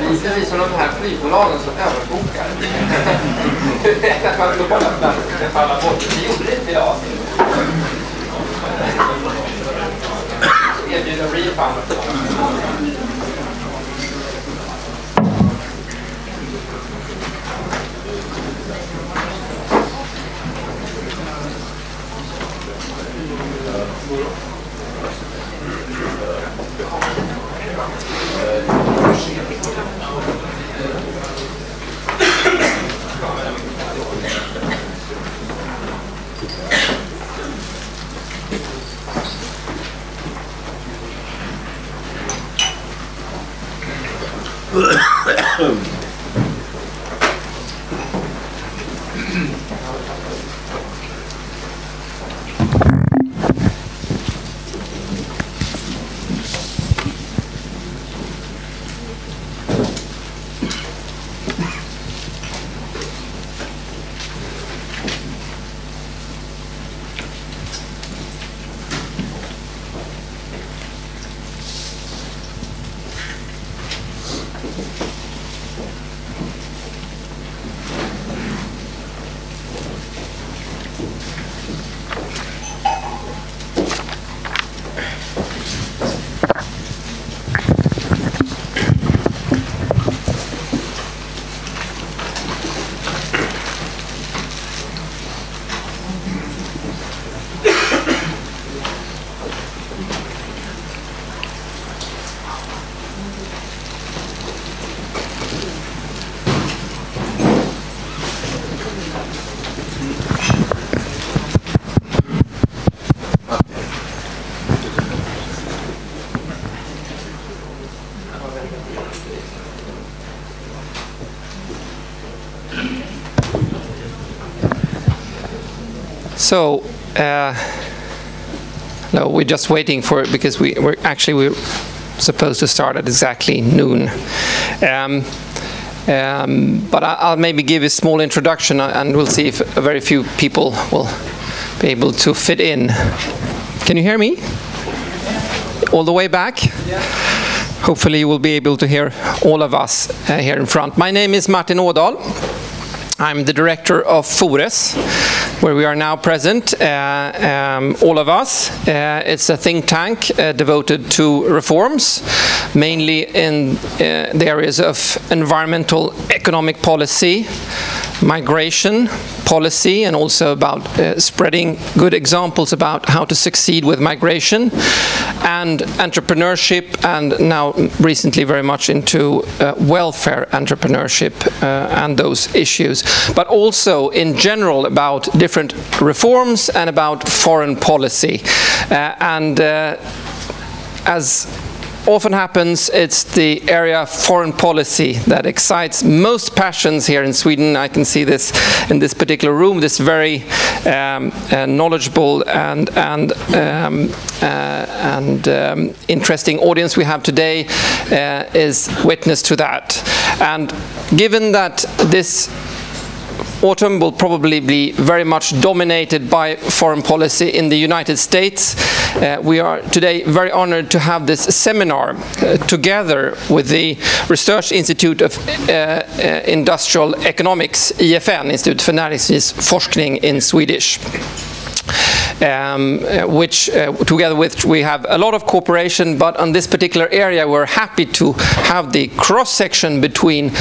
Det är som de här flygbolagen som överbokar. Att man skulle kolla platsen för alla bort. Det gjorde det inte idag. Erbjuder refund. So, no, we're just waiting for it because we're supposed to start at exactly noon. But I'll maybe give a small introduction, and we'll see if very few people will be able to fit in. Can you hear me? All the way back? Yeah. Hopefully you will be able to hear all of us here in front. My name is Martin Ådahl. I'm the director of Fores, where we are now present, all of us. It's a think tank devoted to reforms, mainly in the areas of environmental economic policy, migration policy, and also about spreading good examples about how to succeed with migration, and entrepreneurship, and now recently very much into welfare entrepreneurship and those issues, but also in general about different reforms and about foreign policy. As often happens, it's the area of foreign policy that excites most passions here in Sweden. I can see this in this particular room. This very knowledgeable and interesting audience we have today is witness to that. And given that this autumn will probably be very much dominated by foreign policy in the United States, we are today very honored to have this seminar together with the Research Institute of Industrial Economics, IFN, Institut för näringslivsforskning in Swedish. Which together with we have a lot of cooperation, but on this particular area we're happy to have the cross-section between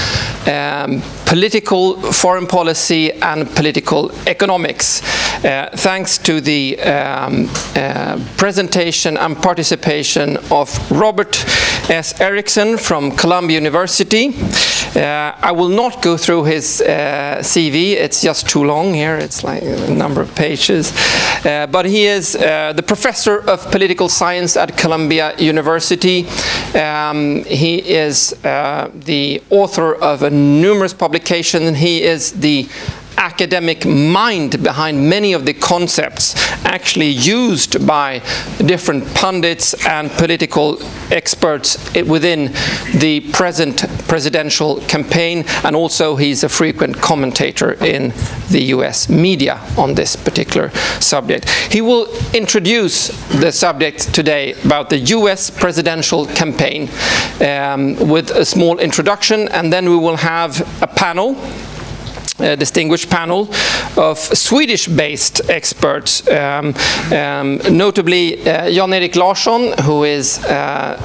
political foreign policy and political economics. Thanks to the presentation and participation of Robert S. Erikson from Columbia University. I will not go through his CV, it's just too long here, it's like a number of pages. But he is the professor of political science at Columbia University. He is the author of numerous publications. He is the academic mind behind many of the concepts actually used by different pundits and political experts within the present presidential campaign, and also he's a frequent commentator in the US media on this particular subject. He will introduce the subject today about the US presidential campaign with a small introduction, and then we will have a panel, a distinguished panel of Swedish-based experts, notably Jan-Erik Larsson, who is a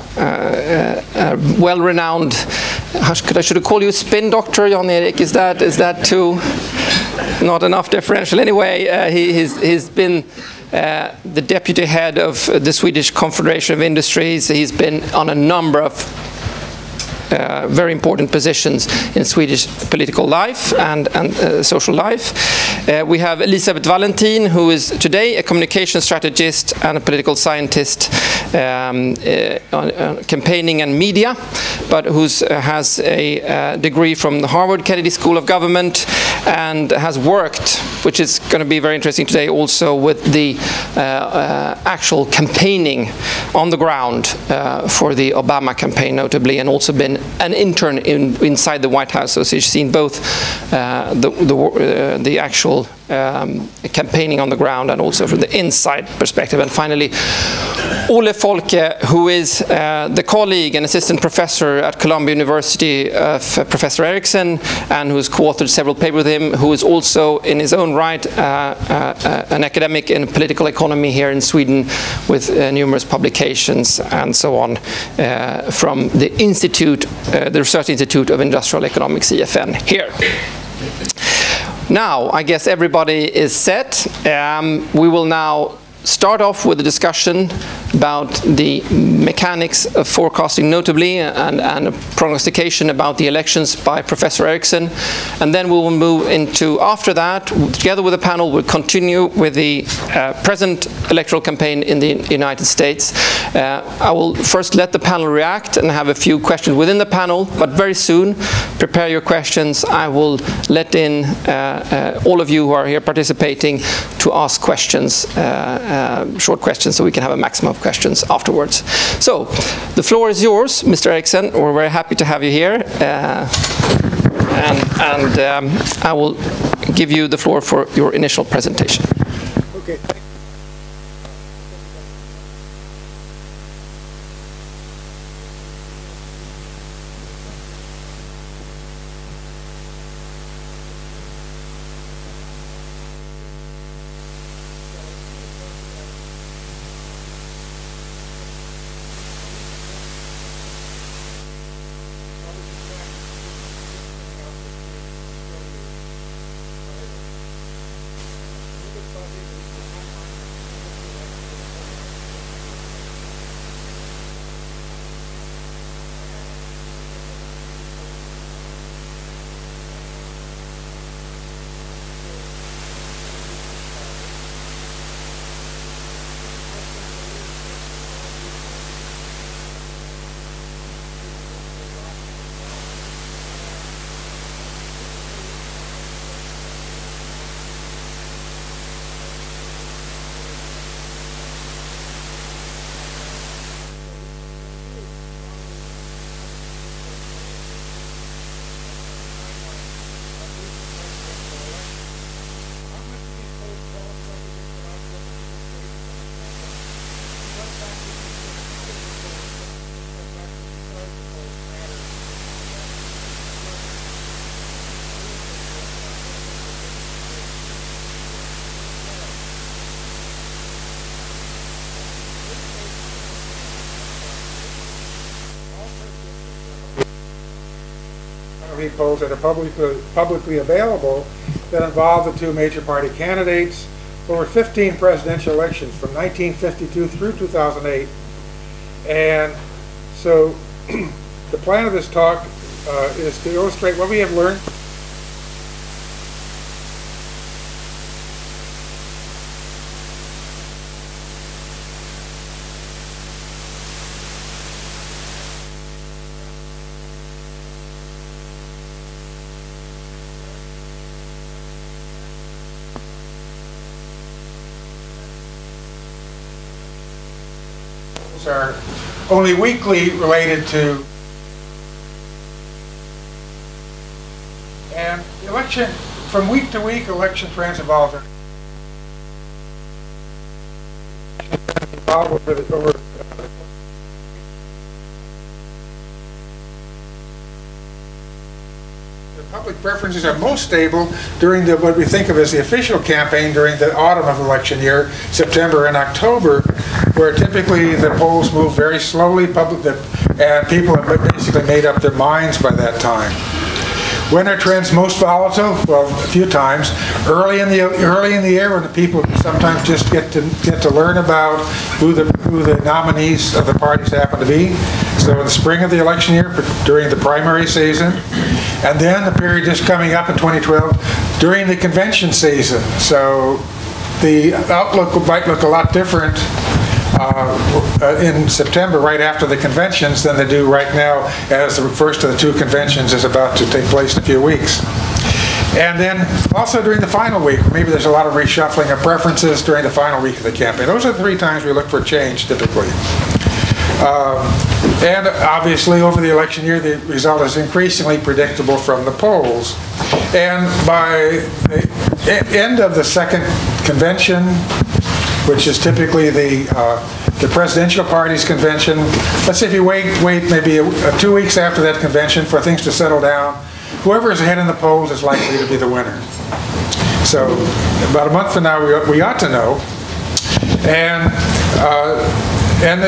well-renowned, should I call you a spin doctor, Jan-Erik? Is that too not enough differential? Anyway, he's been the deputy head of the Swedish Confederation of Industries. He's been on a number of very important positions in Swedish political life and social life. We have Elisabeth Valentin, who is today a communication strategist and a political scientist on campaigning and media, but who has a degree from the Harvard Kennedy School of Government and has worked, which is going to be very interesting today, also with the actual campaigning on the ground for the Obama campaign, notably, and also been an intern inside the White House, so she's seen both the actual campaigning on the ground and also from the inside perspective. And finally, Ole Folke, who is the colleague and assistant professor at Columbia University of Professor Erikson, and who's co-authored several papers with him, who is also in his own right an academic in political economy here in Sweden with numerous publications and so on from the institute, the Research Institute of Industrial Economics, EFN, here. Now, I guess everybody is set. We will now start off with a discussion about the mechanics of forecasting, notably, and a prognostication about the elections by Professor Erikson. And then we will move into, after that, together with the panel, we'll continue with the present electoral campaign in the United States. I will first let the panel react and have a few questions within the panel, but very soon, prepare your questions. I will let in all of you who are here participating to ask questions, short questions, so we can have a maximum of questions afterwards. So, the floor is yours, Mr. Erikson. We're very happy to have you here. I will give you the floor for your initial presentation. Okay. Polls that are publicly available that involve the two major party candidates over 15 presidential elections from 1952 through 2008. And so the plan of this talk is to illustrate what we have learned elections are only weakly related to. And election, from week to week, election trends evolve. Public preferences are most stable during what we think of as the official campaign during the autumn of election year, September and October, where typically the polls move very slowly, and people have basically made up their minds by that time. When are trends most volatile? Well, a few times. Early in the year, when the people sometimes just get to learn about who the nominees of the parties happen to be. So in the spring of the election year, during the primary season, and then the period just coming up in 2012 during the convention season. So the outlook might look a lot different in September, right after the conventions, than they do right now, as the first of the two conventions is about to take place in a few weeks. And then also during the final week, maybe there's a lot of reshuffling of preferences during the final week of the campaign. Those are the three times we look for change, typically. And obviously, over the election year, the result is increasingly predictable from the polls. And by the end of the second convention, which is typically the presidential party's convention, let's say if you wait maybe 2 weeks after that convention for things to settle down, whoever is ahead in the polls is likely to be the winner. So about a month from now, we ought to know. And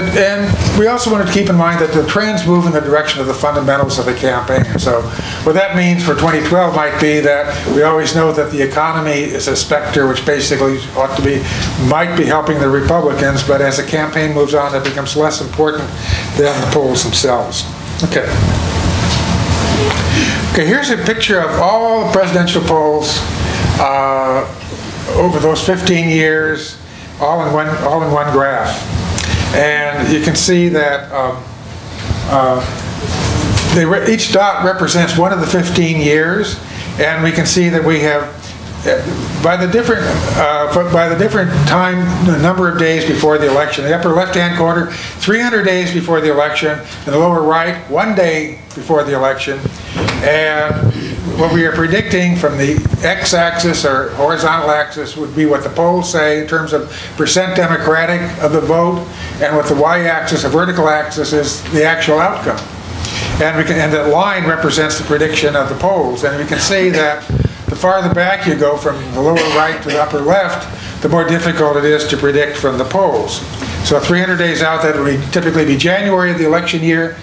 we also wanted to keep in mind that the trends move in the direction of the fundamentals of the campaign. So what that means for 2012 might be that we always know that the economy is a specter which basically might be helping the Republicans, but as the campaign moves on, it becomes less important than the polls themselves. Okay. Okay, here's a picture of all presidential polls over those 15 years, all in one graph. And you can see that each dot represents one of the 15 years, and we can see that we have, by the different time, the number of days before the election. The upper left-hand corner, 300 days before the election. In the lower right, 1 day before the election. And what we are predicting from the x-axis or horizontal axis would be what the polls say in terms of percent Democratic of the vote, and what the y-axis, a vertical axis, is the actual outcome. And that line represents the prediction of the polls. And we can see that the farther back you go from the lower right to the upper left, the more difficult it is to predict from the polls. So 300 days out, that would typically be January of the election year,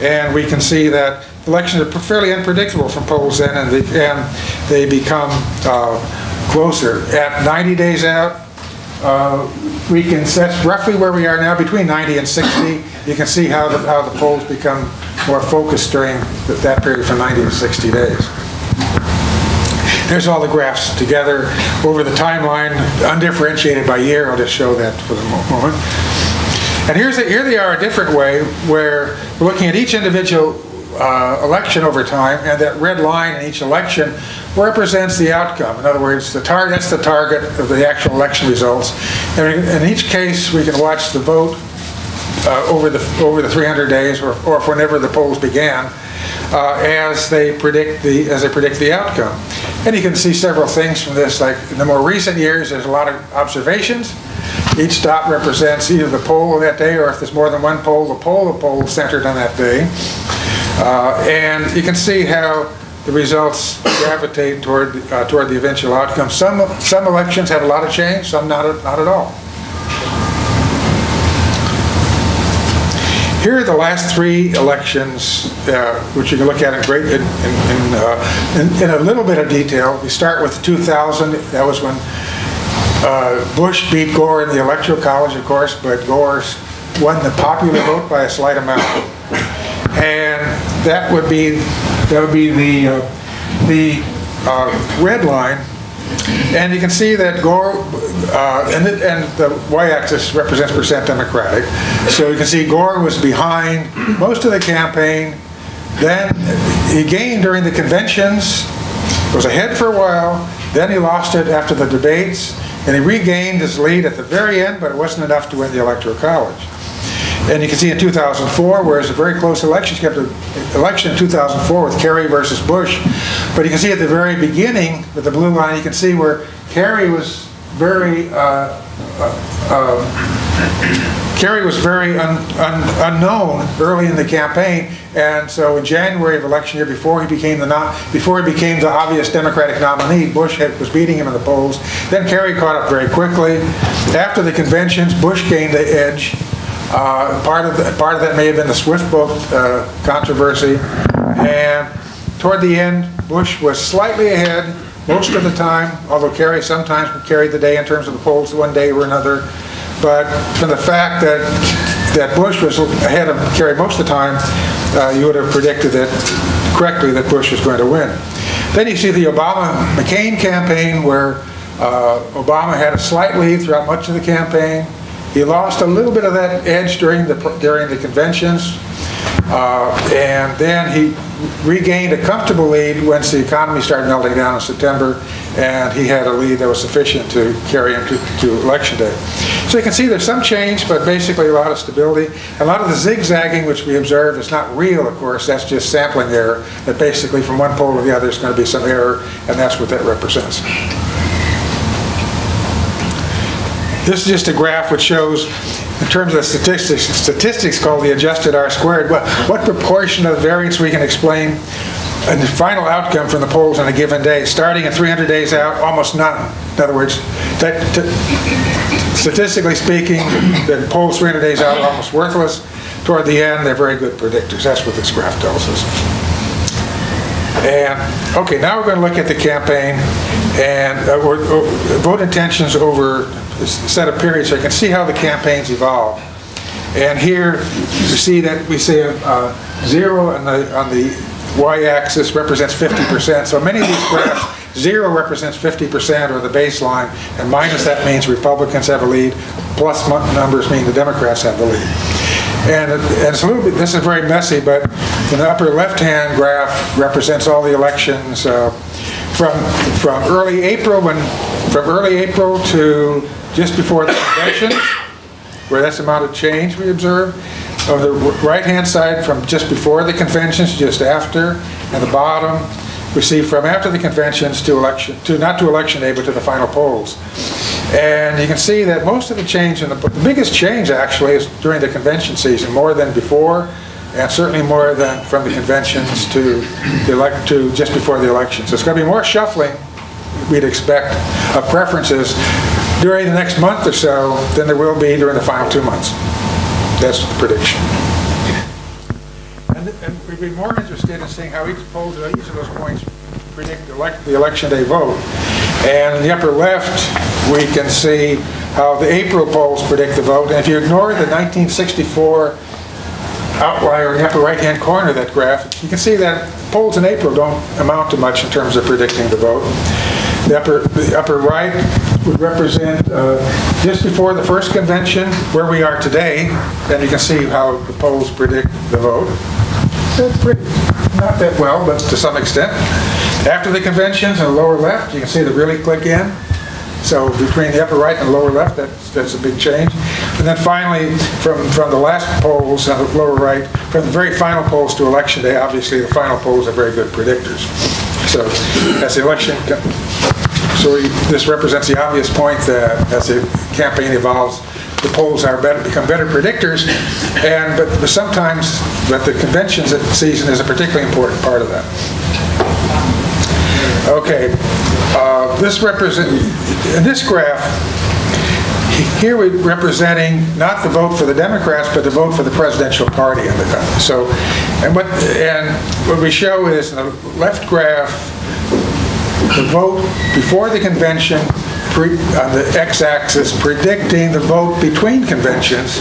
and we can see that elections are fairly unpredictable from polls then, and they become closer. At 90 days out, that's roughly where we are now, between 90 and 60. You can see how the polls become more focused during that period from 90 to 60 days. There's all the graphs together over the timeline, undifferentiated by year. I'll just show that for the moment. And here they are a different way, where we're looking at each individual election over time, and that red line in each election represents the outcome. In other words, that's the target of the actual election results. And in each case, we can watch the vote over the 300 days, or whenever the polls began, as they predict the outcome. And you can see several things from this. Like in the more recent years, there's a lot of observations. Each dot represents either the poll of that day, or if there's more than one poll, the poll centered on that day. And you can see how the results gravitate toward the eventual outcome. Some elections have a lot of change, some not at all. Here are the last three elections, which you can look at in a little bit of detail. We start with 2000. That was when Bush beat Gore in the Electoral College, of course, but Gore won the popular vote by a slight amount. And that would be the red line. And you can see that Gore, and the y-axis represents percent Democratic. So you can see Gore was behind most of the campaign. Then he gained during the conventions, was ahead for a while. Then he lost it after the debates, and he regained his lead at the very end, but it wasn't enough to win the Electoral College. And you can see in 2004, where it's a very close election, you kept an election in 2004 with Kerry versus Bush. But you can see at the very beginning, with the blue line, you can see where Kerry was very unknown early in the campaign, and so in January of election year, before he became the obvious Democratic nominee, Bush was beating him in the polls. Then Kerry caught up very quickly. After the conventions, Bush gained the edge. Part of that may have been the Swift boat controversy, and toward the end, Bush was slightly ahead most of the time, although Kerry sometimes carried the day in terms of the polls one day or another. But from the fact that Bush was ahead of Kerry most of the time, you would have predicted correctly that Bush was going to win. Then you see the Obama-McCain campaign, where Obama had a slight lead throughout much of the campaign. He lost a little bit of that edge during the conventions, and then he regained a comfortable lead once the economy started melting down in September, and he had a lead that was sufficient to carry him to election day. So you can see there's some change, but basically a lot of stability. A lot of the zigzagging which we observe is not real, of course. That's just sampling error, that basically from one poll to the other is going to be some error, and that's what that represents. This is just a graph which shows, in terms of statistics called the adjusted R-squared, what proportion of the variance we can explain in the final outcome from the polls on a given day. Starting at 300 days out, almost none. In other words, statistically speaking, the polls 300 days out are almost worthless. Toward the end, they're very good predictors. That's what this graph tells us. And, okay, now we're going to look at the campaign and vote intentions over a set of periods so you can see how the campaigns evolve. And here you see that we say 0 on the y-axis represents 50%. So many of these graphs, 0 represents 50% or the baseline, and minus that means Republicans have a lead, plus numbers mean the Democrats have the lead. And it's a little bit, this is very messy, but in the upper left-hand graph represents all the elections from early April to just before the convention, where that's the amount of change we observe. On the right-hand side, from just before the conventions, just after, and the bottom, we see from after the conventions to not to election day, but to the final polls. And you can see that most of the change, the biggest change actually is during the convention season, more than before, and certainly more than from the conventions to just before the elections. So it's going to be more shuffling, we'd expect, of preferences during the next month or so than there will be during the final 2 months. That's the prediction. And we'd be more interested in seeing how each poll at each of those points predict the election day vote. And in the upper left, we can see how the April polls predict the vote. And if you ignore the 1964 outlier in the upper right-hand corner of that graph, you can see that polls in April don't amount to much in terms of predicting the vote. The upper right would represent just before the first convention, where we are today, and you can see how the polls predict the vote. Not that well, but to some extent. After the conventions in the lower left, you can see they really click in. So between the upper right and the lower left, that's a big change. And then finally, from the last polls on the lower right, from the very final polls to election day, obviously the final polls are very good predictors. So as the election, this represents the obvious point that as the campaign evolves, the polls become better predictors, but sometimes the conventions season is a particularly important part of that. Okay, in this graph, here we're representing not the vote for the Democrats, but the vote for the presidential party in the country. So, and what we show is in the left graph, the vote before the convention on the x-axis, predicting the vote between conventions.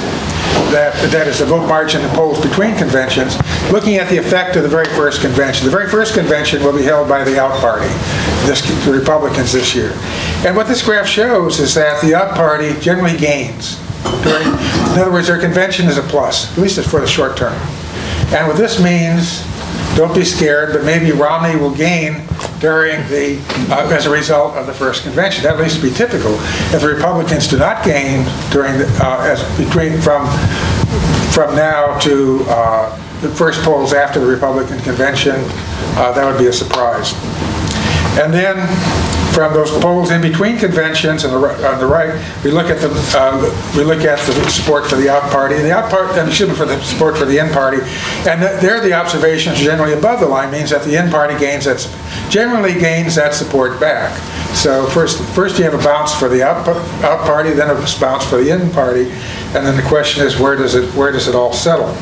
That is the vote margin in polls between conventions, looking at the effect of the very first convention. The very first convention will be held by the out party, the Republicans this year. And what this graph shows is that the out party generally gains. In other words, their convention is a plus, at least for the short term. And what this means, don't be scared, but maybe Romney will gain as a result of the first convention. That needs to be typical. If the Republicans do not gain from now to the first polls after the Republican convention, that would be a surprise. And then from those polls in between conventions on the right, we look at the support for the out party, and for the support for the in party, and there the observations generally above the line means that the in party generally gains that support back. So first you have a bounce for the out party, then a bounce for the in party, and then the question is where does it all settle?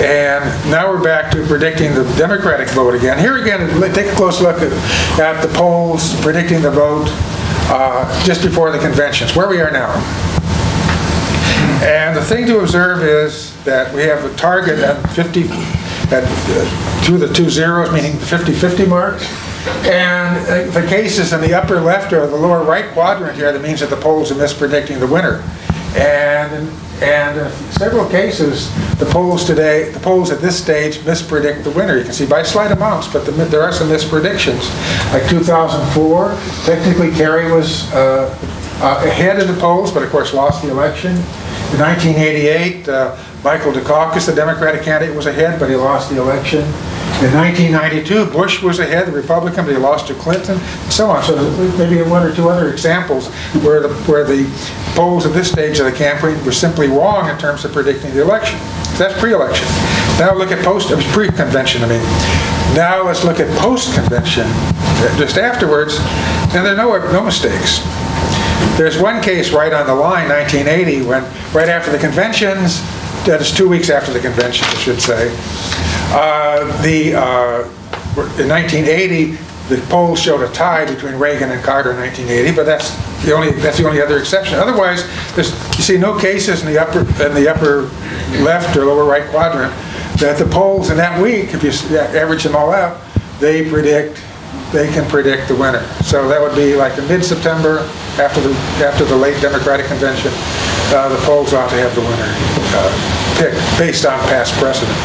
And now we're back to predicting the Democratic vote again. Here again, take a close look at the polls predicting the vote just before the conventions, where we are now. And the thing to observe is that we have a target at 50, through the 2 zeros, meaning the 50-50 mark. And the cases in the upper left or the lower right quadrant here, that means that the polls are mispredicting the winner. And in several cases, the polls at this stage mispredict the winner. You can see by slight amounts, but there are some mispredictions. Like 2004, technically Kerry was ahead in the polls, but of course lost the election. In 1988, Michael Dukakis, the Democratic candidate, was ahead, but he lost the election. In 1992, Bush was ahead, the Republican, but he lost to Clinton, and so on. So maybe one or two other examples where the polls at this stage of the campaign were simply wrong in terms of predicting the election. So that's pre-election. Now look at pre-convention, I mean. Now let's look at post-convention, just afterwards, and there are no mistakes. There's one case right on the line, 1980, when right after the conventions, that is 2 weeks after the convention, I should say, in 1980, the polls showed a tie between Reagan and Carter in 1980, but that's the only other exception. Otherwise, you see no cases in the upper left or lower right quadrant that the polls in that week, if you average them all out, they can predict the winner. So that would be like in mid-September, after the late Democratic convention, the polls ought to have the winner picked based on past precedent.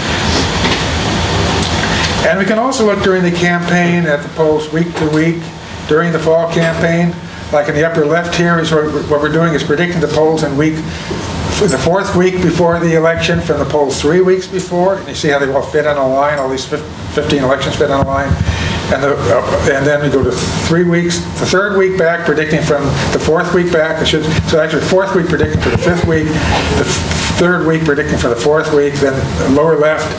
And we can also look during the campaign at the polls week to week during the fall campaign. Like in the upper left here, is what we're doing is predicting the polls in the fourth week before the election from the polls 3 weeks before. And you see how they all fit on a line, all these 15 elections fit on a line. And then we go to 3 weeks, the third week back, predicting from the fourth week back. So actually, fourth week predicting for the fifth week, the third week predicting for the fourth week, then lower left,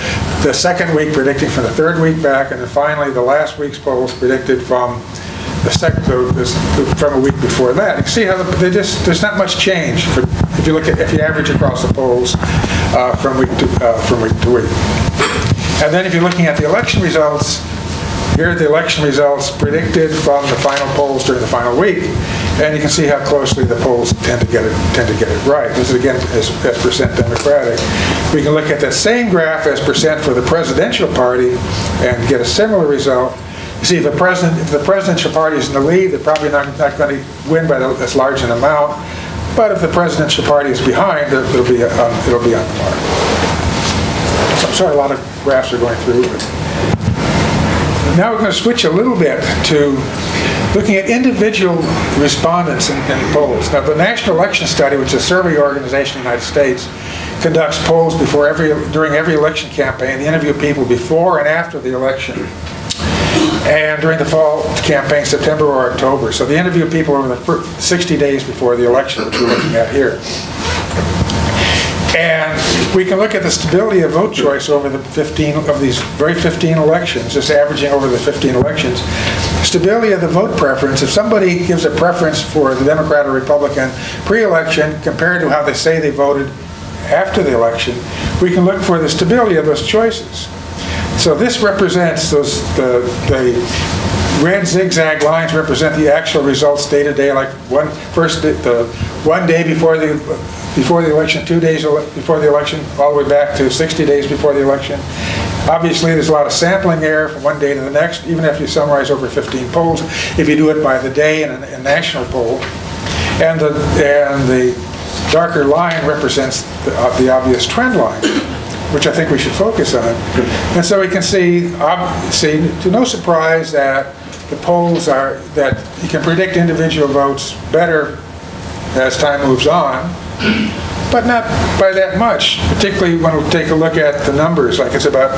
the second week predicting for the third week back, and then finally the last week's polls predicted from from a week before that. You can see how there's not much change if you average across the polls from week to week. And then if you're looking at the election results, here are the election results predicted from the final polls during the final week, and you can see how closely the polls tend to get it right. This is again as percent Democratic. We can look at that same graph as percent for the presidential party and get a similar result. You see, if the presidential party is in the lead, they're probably not going to win by as large an amount. But if the presidential party is behind, it'll be on the mark. So I'm sorry, a lot of graphs are going through. But now we're going to switch a little bit to looking at individual respondents in polls. Now, the National Election Study, which is a survey organization in the United States, conducts polls during every election campaign. They interview people before and after the election, and during the fall campaign, September or October. So they interview people over the first 60 days before the election, which we're looking at here. And we can look at the stability of vote choice over the 15 elections, just averaging over the 15 elections. Stability of the vote preference, if somebody gives a preference for the Democrat or Republican pre-election compared to how they say they voted after the election, we can look for the stability of those choices. So this represents the red zigzag lines represent the actual results day to day, like the 1 day before the election, 2 days before the election, all the way back to 60 days before the election. Obviously, there's a lot of sampling error from one day to the next, even if you summarize over 15 polls, if you do it by the day in a national poll. And the darker line represents the obvious trend line. which I think we should focus on. And so we can see to no surprise that the polls are, that you can predict individual votes better as time moves on, but not by that much, particularly when we take a look at the numbers, like it's about,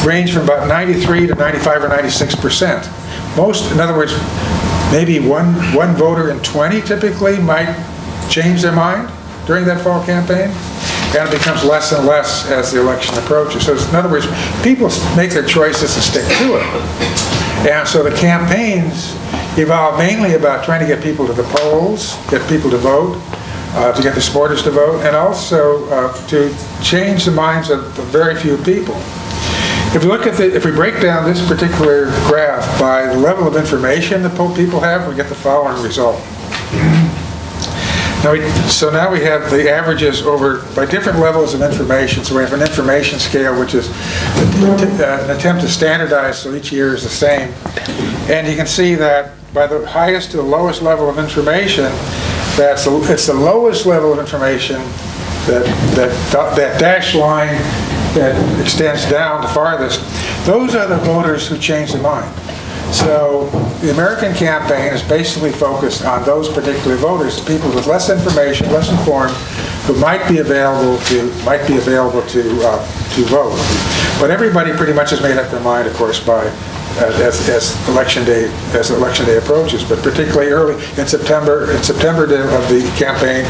range from about 93 to 95 or 96%. Most, in other words, maybe one voter in 20 typically might change their mind during that fall campaign, and it becomes less and less as the election approaches. So in other words, people make their choices and stick to it. And so the campaigns evolve mainly about trying to get people to the polls, get people to vote, to get the supporters to vote, and also to change the minds of very few people. If we look at if we break down this particular graph by the level of information that people have, we get the following result. So now we have the averages over by different levels of information. So we have an information scale, which is an attempt to standardize so each year is the same. And you can see that by the highest to the lowest level of information, it's the lowest level of information, that dashed line that extends down the farthest. Those are the voters who change their mind. So the American campaign is basically focused on those particular voters, people with less information, less informed, who might be available to vote. But everybody pretty much has made up their mind, of course, by as election day approaches. But particularly early in September of the campaign,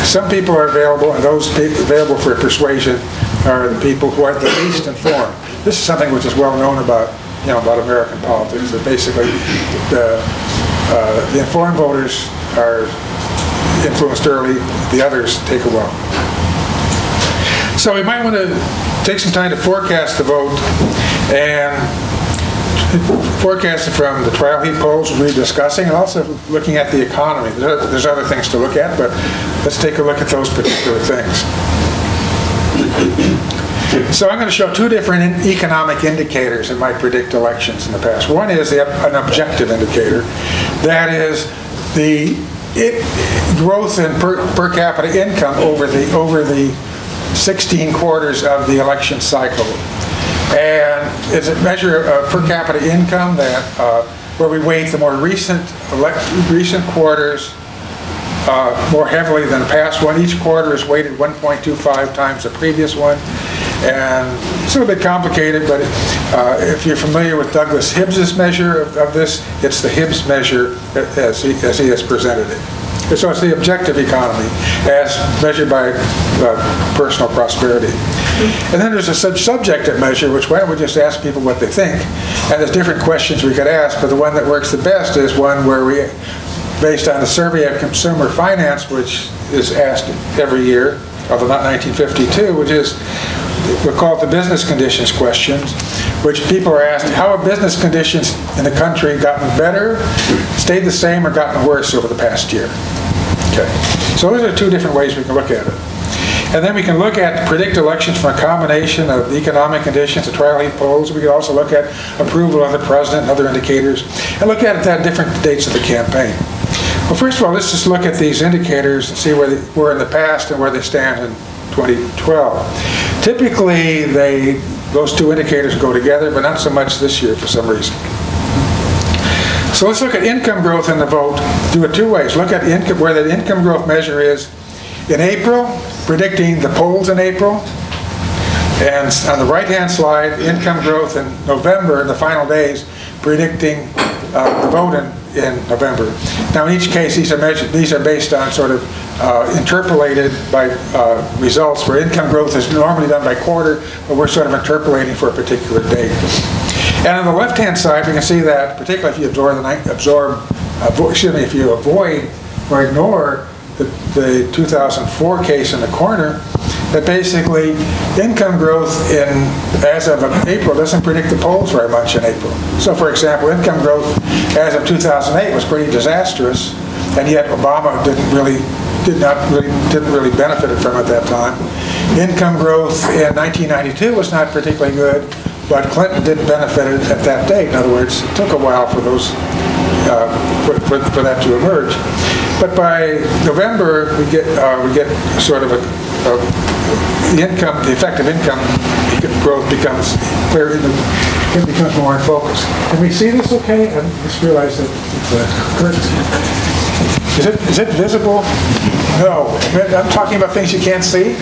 some people are available, and those available for persuasion are the people who are the least informed. This is something which is well known about American politics, that basically the informed voters are influenced early, the others take a while. So we might want to take some time to forecast the vote, and forecast it from the trial heat polls we'll be discussing, and also looking at the economy. There's other things to look at, but let's take a look at those particular things. So I'm going to show two different economic indicators that might predict elections in the past. One is an objective indicator. That is the growth in per capita income over the 16 quarters of the election cycle. And it's a measure of per capita income that where we weight the more recent quarters more heavily than the past one. Each quarter is weighted 1.25 times the previous one. And it's a little bit complicated, but if you're familiar with Douglas Hibbs's measure of this, it's the Hibbs measure as he has presented it. So it's the objective economy as measured by personal prosperity. And then there's a subjective measure, which why don't we just ask people what they think? And there's different questions we could ask, but the one that works the best is one where we, based on the survey of consumer finance, which is asked every year, although not 1952, which is, we call it the business conditions questions, which people are asked, how have business conditions in the country gotten better, stayed the same, or gotten worse over the past year? Okay, so those are two different ways we can look at it. And then we can look at predict elections from a combination of economic conditions, the trial heat polls. We can also look at approval of the president and other indicators, and look at it at different dates of the campaign. Well, first of all, let's just look at these indicators and see where they were in the past and where they stand in 2012. Typically, those two indicators go together, but not so much this year for some reason. So let's look at income growth in the vote. Do it two ways. Look at income, where the income growth measure is in April, predicting the polls in April. And on the right-hand slide, income growth in November, in the final days, predicting the vote in November. Now, in each case, these are based on sort of interpolated by results, where income growth is normally done by quarter, but we're sort of interpolating for a particular date. And on the left-hand side, we can see that, particularly if you if you avoid or ignore the 2004 case in the corner, that basically income growth as of April doesn't predict the polls very much in April. So, for example, income growth as of 2008 was pretty disastrous, and yet Obama didn't really benefit from it at that time. Income growth in 1992 was not particularly good, but Clinton did benefit at that date. In other words, it took a while for those for that to emerge. But by November, we get sort of the income, the effective income growth becomes clear, it becomes more in focus. Can we see this okay? I just realized that is it visible? No. I'm talking about things you can't see.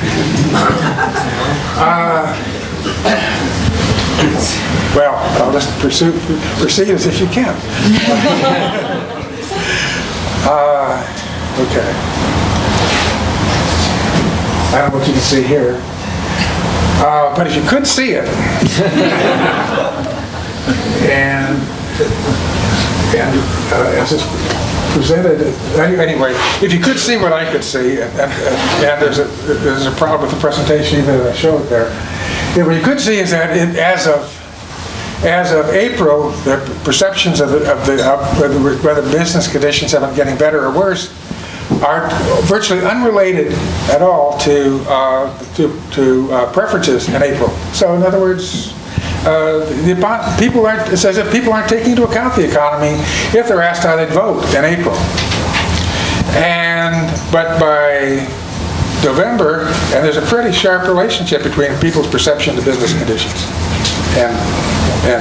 Well, I'll just proceed as if you can. Okay. I don't know what you can see here. But if you could see it, and as it's presented, anyway, if you could see what I could see, and there's a problem with the presentation even that I showed there. What you could see is that as of April, the perceptions of whether business conditions have been getting better or worse are virtually unrelated at all to preferences in April. So in other words, it's as if people aren't taking into account the economy if they're asked how they'd vote in April. But by November, and there's a pretty sharp relationship between people's perception of business conditions and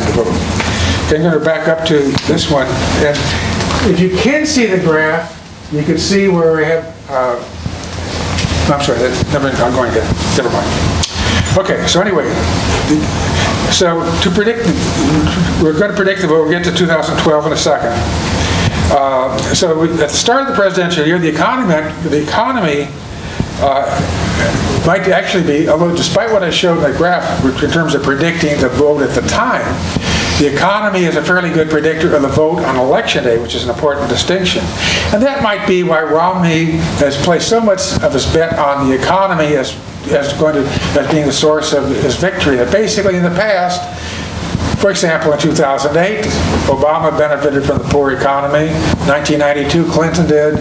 the vote. Okay, I'm going to back up to this one. And if you can see the graph, you can see where we have, I'm sorry, I'm going to, never mind. Okay, so anyway, so to predict, we're going to predict the vote. We'll get to 2012 in a second. So at the start of the presidential year, the economy might actually be, although despite what I showed in the graph in terms of predicting the vote at the time, the economy is a fairly good predictor of the vote on election day, which is an important distinction. And that might be why Romney has placed so much of his bet on the economy as being the source of his victory. That basically in the past, for example, in 2008, Obama benefited from the poor economy. 1992, Clinton did.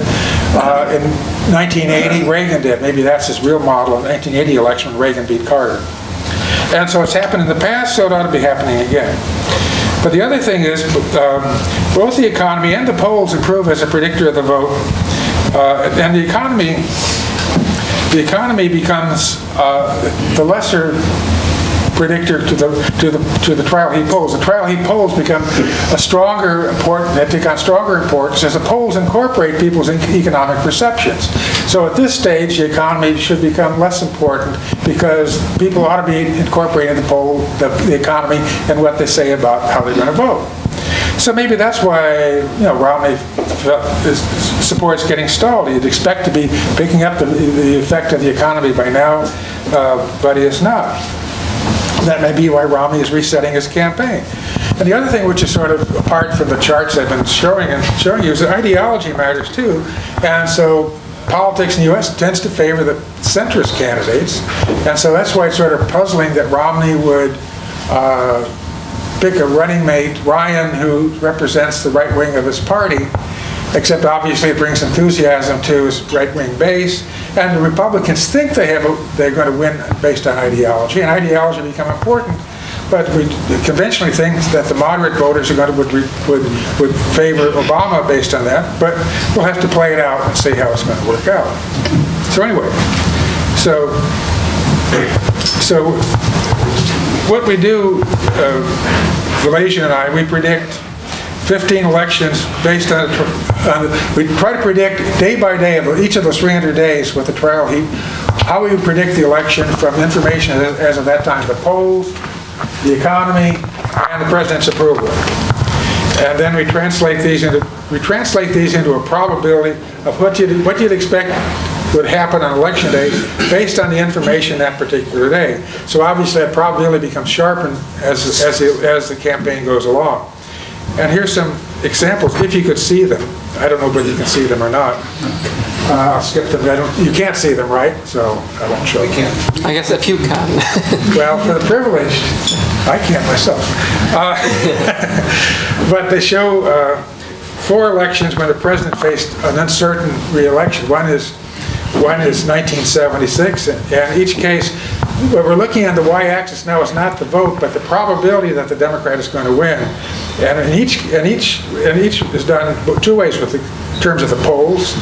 In 1980, Reagan did. Maybe that's his real model. In the 1980 election, when Reagan beat Carter. And so it's happened in the past, so it ought to be happening again. But the other thing is, both the economy and the polls improve as a predictor of the vote. And the economy becomes the lesser predictor to the trial heat polls. The trial heat polls become a stronger important. They take on stronger importance as the polls incorporate people's economic perceptions. So at this stage, the economy should become less important because people ought to be incorporating the economy and what they say about how they're going to vote. So maybe that's why Romney supports getting stalled. You'd expect to be picking up the effect of the economy by now, but he is not. That may be why Romney is resetting his campaign. And the other thing, which is sort of apart from the charts I've been showing you, is that ideology matters too. And so politics in the U.S. tends to favor the centrist candidates. And so that's why it's sort of puzzling that Romney would pick a running mate, Ryan, who represents the right wing of his party, except obviously it brings enthusiasm to his right-wing base. And the Republicans think they're going to win based on ideology, and ideology become important. But we conventionally think that the moderate voters are would favor Obama based on that. But we'll have to play it out and see how it's going to work out. So anyway, so what we do, Malaysia and I, we predict 15 elections based on we try to predict day by day of each of those 300 days with the trial heat, how we would predict the election from information as of that time, the polls, the economy, and the president's approval. And then we translate these into a probability of what you'd expect would happen on election day based on the information that particular day. So obviously that probability becomes sharpened as the campaign goes along. And here's some examples, if you could see them. I don't know whether you can see them or not. I'll skip them. You can't see them, right? So I won't show them. I guess if you can. Well, for the privileged, I can't myself. But they show 4 elections when the president faced an uncertain re-election. One is 1976, and each case, what we're looking at the y-axis now is not the vote, but the probability that the Democrat is going to win. And each is done 2 ways with terms of the polls,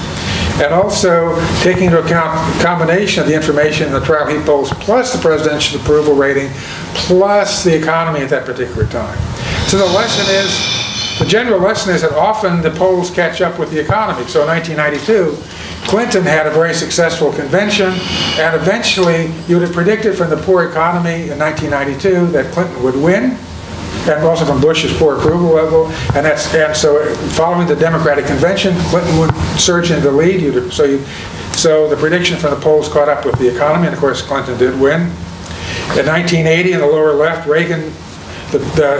and also taking into account the combination of the information in the trial heat polls plus the presidential approval rating plus the economy at that particular time. So the lesson is, the general lesson is that often the polls catch up with the economy. So in 1992, Clinton had a very successful convention, and eventually you would have predicted from the poor economy in 1992 that Clinton would win, and also from Bush's poor approval level, and so following the Democratic convention, Clinton would surge into the lead. So the prediction from the polls caught up with the economy, and of course Clinton did win. In 1980, in the lower left, Reagan, the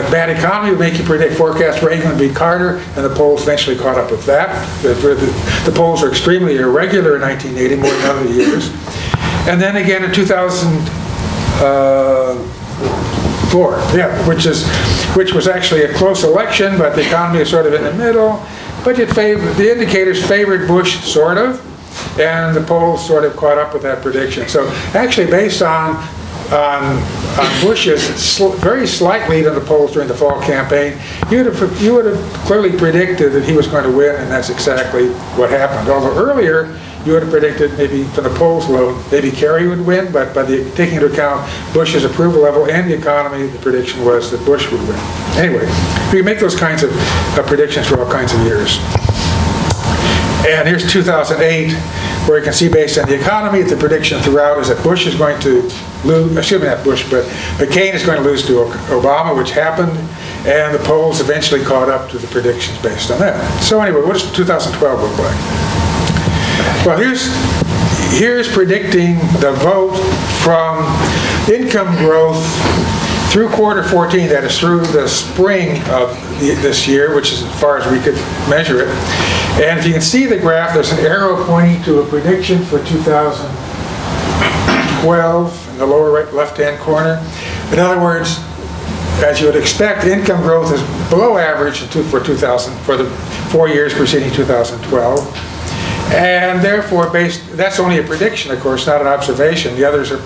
bad economy would make you forecast Reagan would beat Carter, and the polls eventually caught up with that. The polls were extremely irregular in 1980, more than other years. And then again in 2004, which was actually a close election, but the economy was sort of in the middle. But the indicators favored Bush, sort of, and the polls sort of caught up with that prediction. So actually, based on Bush's very slight lead in the polls during the fall campaign, you would have clearly predicted that he was going to win, and that's exactly what happened. Although earlier, you would have predicted maybe from the polls low, maybe Kerry would win, but taking into account Bush's approval level and the economy, the prediction was that Bush would win. Anyway, we can make those kinds of predictions for all kinds of years. And here's 2008, where you can see based on the economy, the prediction throughout is that Bush is going to lose, excuse me, not Bush, but McCain is going to lose to Obama, which happened, and the polls eventually caught up to the predictions based on that. So anyway, what does 2012 look like? Well, here's predicting the vote from income growth through quarter 14, that is through the spring of this year, which is as far as we could measure it. And if you can see the graph, there's an arrow pointing to a prediction for 2012 in the lower right left-hand corner. In other words, as you would expect, income growth is below average for the 4 years preceding 2012. And therefore, that's only a prediction, of course, not an observation. The others are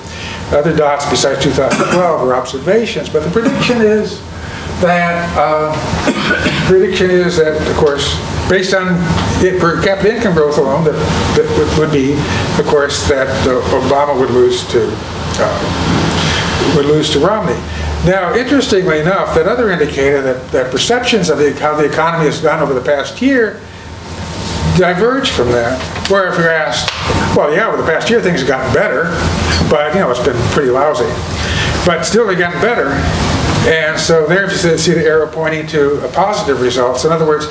other dots besides 2012 are observations. But the prediction is that, of course, based on per capita income growth alone, that would be, of course, that Obama would lose to Romney. Now, interestingly enough, that other indicator that perceptions of how the economy has gone over the past year diverge from that. Where if you're asked, well, yeah, over the past year things have gotten better, but it's been pretty lousy. But still, they've gotten better. And so there you see the arrow pointing to a positive results. In other words,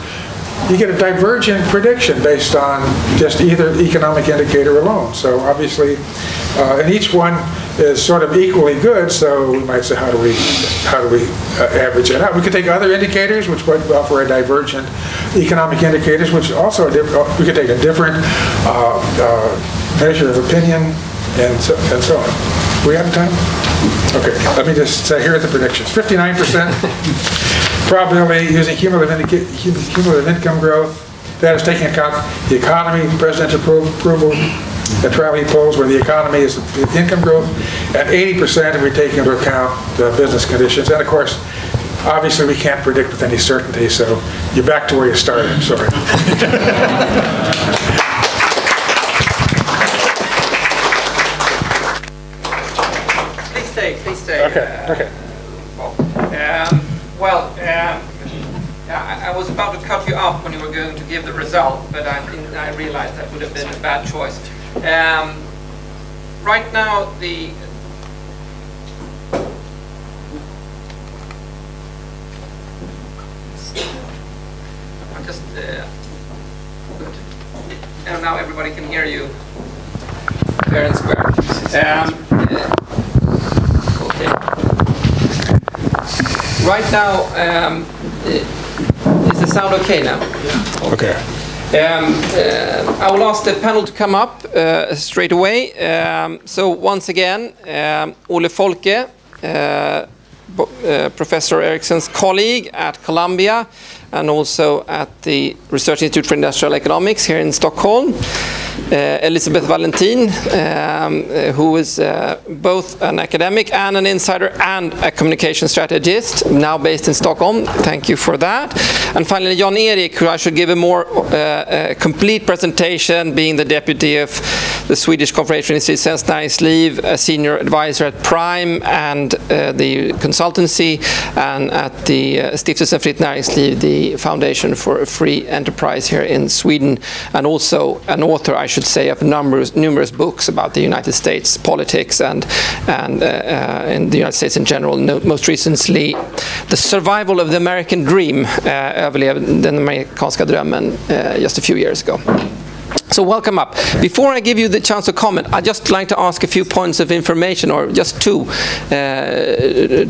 you get a divergent prediction based on just either economic indicator alone. So obviously, and each one is sort of equally good. So we might say, how do we average it out? We could take other indicators, which would offer a divergent economic indicators, which also we could take a different measure of opinion, and so on. We have time? Okay, let me just say, here are the predictions. 59% probability using cumulative income growth. That is taking account the economy, presidential approval, the trial heat polls where the economy is the income growth, and 80% if we take into account the business conditions. And of course, obviously we can't predict with any certainty, so you're back to where you started. I'm sorry. Please stay. Okay. I was about to cut you off when you were going to give the result, but I realized that would have been a bad choice. Right now, and now everybody can hear you fair and square. Okay. Right now, is the sound okay now? Yeah. Okay. I will ask the panel to come up straight away. So once again, Ole Folke, Professor Erikson's colleague at Columbia and also at the Research Institute for Industrial Economics here in Stockholm. Elizabeth Valentin, who is both an academic and an insider and a communication strategist, now based in Stockholm. Thank you for that. And finally, Jan Erik, who I should give a more complete presentation, being the deputy of the Swedish Confederation of Svenskt Näringsliv, a senior advisor at Prime and the consultancy, and at the Stiftelsen Fritt Näringsliv, the foundation for a free enterprise here in Sweden, and also an author, I should say, of numerous books about the United States politics and in the United States in general. Most recently, The Survival of the American Dream, överlevde den amerikanska drömmen, just a few years ago. So welcome up. Before I give you the chance to comment, I'd just like to ask a few points of information, or just two,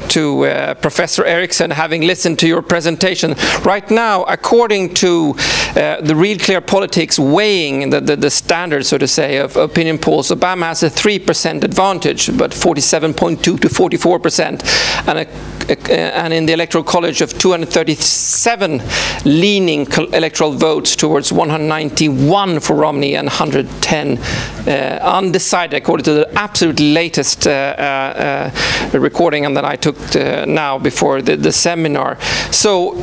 to Professor Erikson, having listened to your presentation. Right now, according to the Real Clear Politics weighing the standard, so to say, of opinion polls, Obama has a 3% advantage, but 47.2 to 44%, and in the Electoral College of 237 leaning electoral votes towards 191 for Romney and 110 undecided, according to the absolute latest recording that I took now before the seminar. So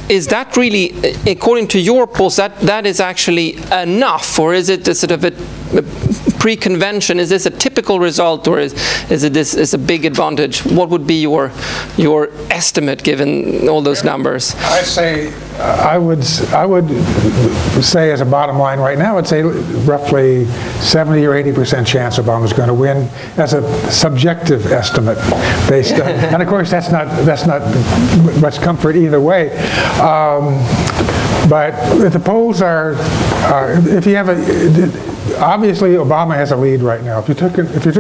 is that really, according to your polls, that is actually enough, or is it a sort of a pre-convention? Is this a typical result, or is it a big advantage? What would be your estimate given all those numbers? I would say, as a bottom line right now, I'd say roughly 70 or 80% chance Obama's going to win, as a subjective estimate, based on, and of course that's not much comfort either way. But if the polls are if you have obviously Obama has a lead right now. If you took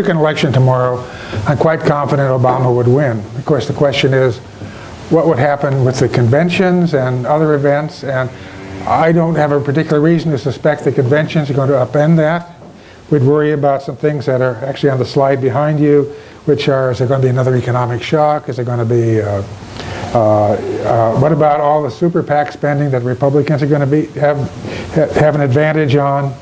an election tomorrow, I'm quite confident Obama would win. Of course, the question is, what would happen with the conventions and other events? And I don't have a particular reason to suspect the conventions are going to upend that. We'd worry about some things that are actually on the slide behind you, which are, is there going to be another economic shock? Is there going to be, what about all the super PAC spending that Republicans are going to have an advantage on?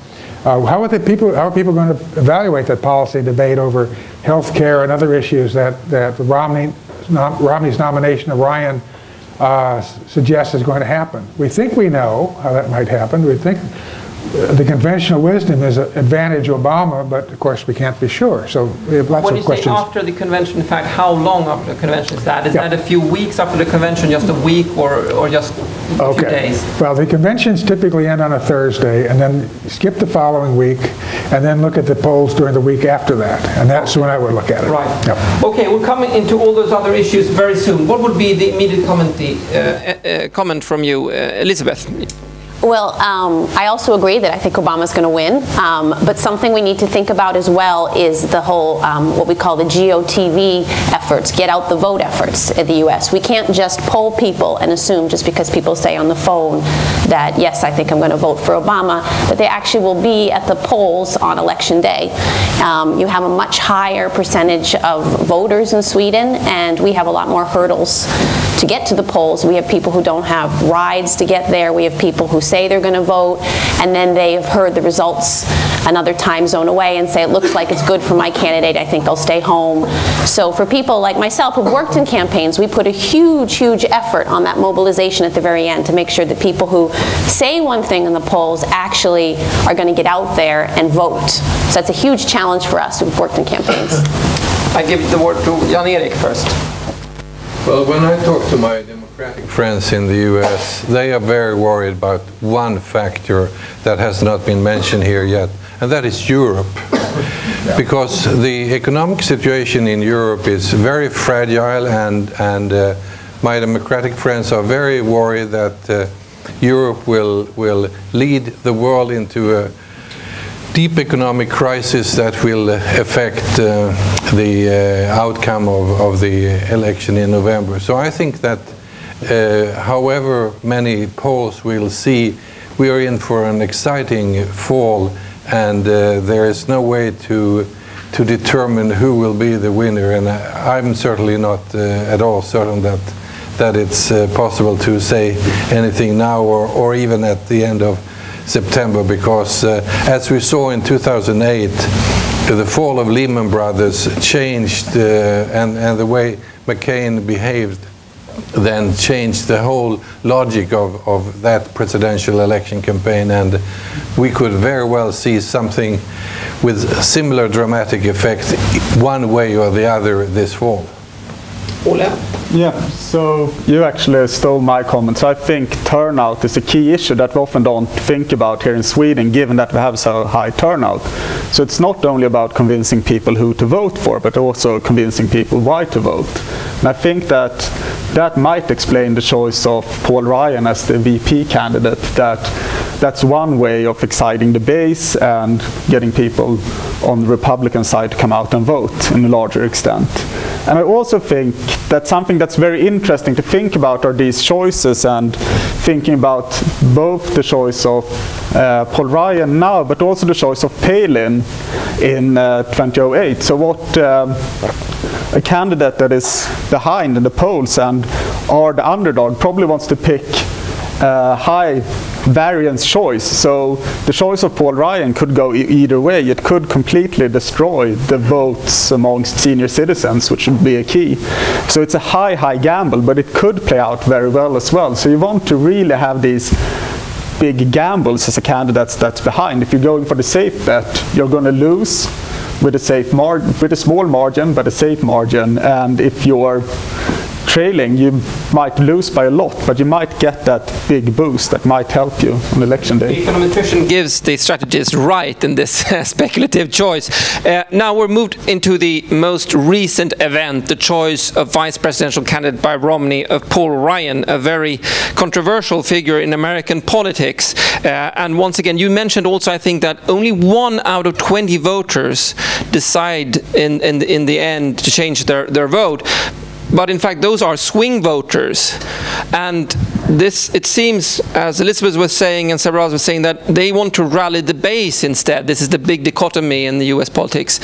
How are people going to evaluate that policy debate over health care and other issues that Romney's nomination of Ryan suggests is going to happen? We think we know how that might happen. We think the conventional wisdom is advantage Obama, but of course we can't be sure. So we have lots of questions. When you say after the convention, in fact, how long after the convention is that? Is that a few weeks after the convention, just a week, or just a few days? Well, the conventions typically end on a Thursday, and then skip the following week, and then look at the polls during the week after that. And that's when I would look at it. Right. Yep. Okay, we're coming into all those other issues very soon. What would be the immediate comment from you, Elizabeth? Well, I also agree that I think Obama's going to win, but something we need to think about as well is the whole, what we call the GOTV efforts, get out the vote efforts in the U.S. We can't just poll people and assume just because people say on the phone that, yes, I think I'm going to vote for Obama, that they actually will be at the polls on election day. You have a much higher percentage of voters in Sweden, and we have a lot more hurdles to get to the polls. We have people who don't have rides to get there. We have people who say they're going to vote, and then they have heard the results another time zone away and say, it looks like it's good for my candidate, I think they'll stay home. So for people like myself who've worked in campaigns, we put a huge, huge effort on that mobilization at the very end to make sure that people who say one thing in the polls actually are going to get out there and vote. So that's a huge challenge for us who've worked in campaigns. I give the word to Jan Erik first. Well, when I talk to my Democratic friends in the US, they are very worried about one factor that has not been mentioned here yet, and that is Europe. Because the economic situation in Europe is very fragile, and my Democratic friends are very worried that Europe will lead the world into a deep economic crisis that will affect the outcome of the election in November. So I think that however many polls we'll see, we are in for an exciting fall, and there is no way to determine who will be the winner, and I'm certainly not at all certain that it's possible to say anything now or even at the end of September, because as we saw in 2008, the fall of Lehman Brothers changed, and the way McCain behaved then changed the whole logic of that presidential election campaign, and we could very well see something with similar dramatic effect one way or the other this fall. Ole? Yeah, so you actually stole my comments. I think turnout is a key issue that we often don't think about here in Sweden, given that we have so high turnout. So it's not only about convincing people who to vote for, but also convincing people why to vote. And I think that might explain the choice of Paul Ryan as the VP candidate. That's one way of exciting the base and getting people on the Republican side to come out and vote in a larger extent. And I also think that something that's very interesting to think about are these choices, and thinking about both the choice of Paul Ryan now, but also the choice of Palin in 2008. So what a candidate that is behind in the polls and are the underdog probably wants to pick high variance choice. So the choice of Paul Ryan could go either way. It could completely destroy the votes amongst senior citizens, which would be a key. So it's a high gamble, but it could play out very well as well. So you want to really have these big gambles as a candidate that's behind. If you're going for the safe bet, you're going to lose with a small margin, but a safe margin. And if you're trailing, you might lose by a lot, but you might get that big boost that might help you on election day. Econometrician gives the strategist right in this speculative choice. Now we're moved into the most recent event, the choice of vice presidential candidate by Romney of Paul Ryan, a very controversial figure in American politics. And once again, you mentioned also, I think, that only 1 out of 20 voters decide in the end to change their vote. But in fact, those are swing voters. And this, it seems, as Elizabeth was saying and several others were saying, that they want to rally the base instead. This is the big dichotomy in the US politics.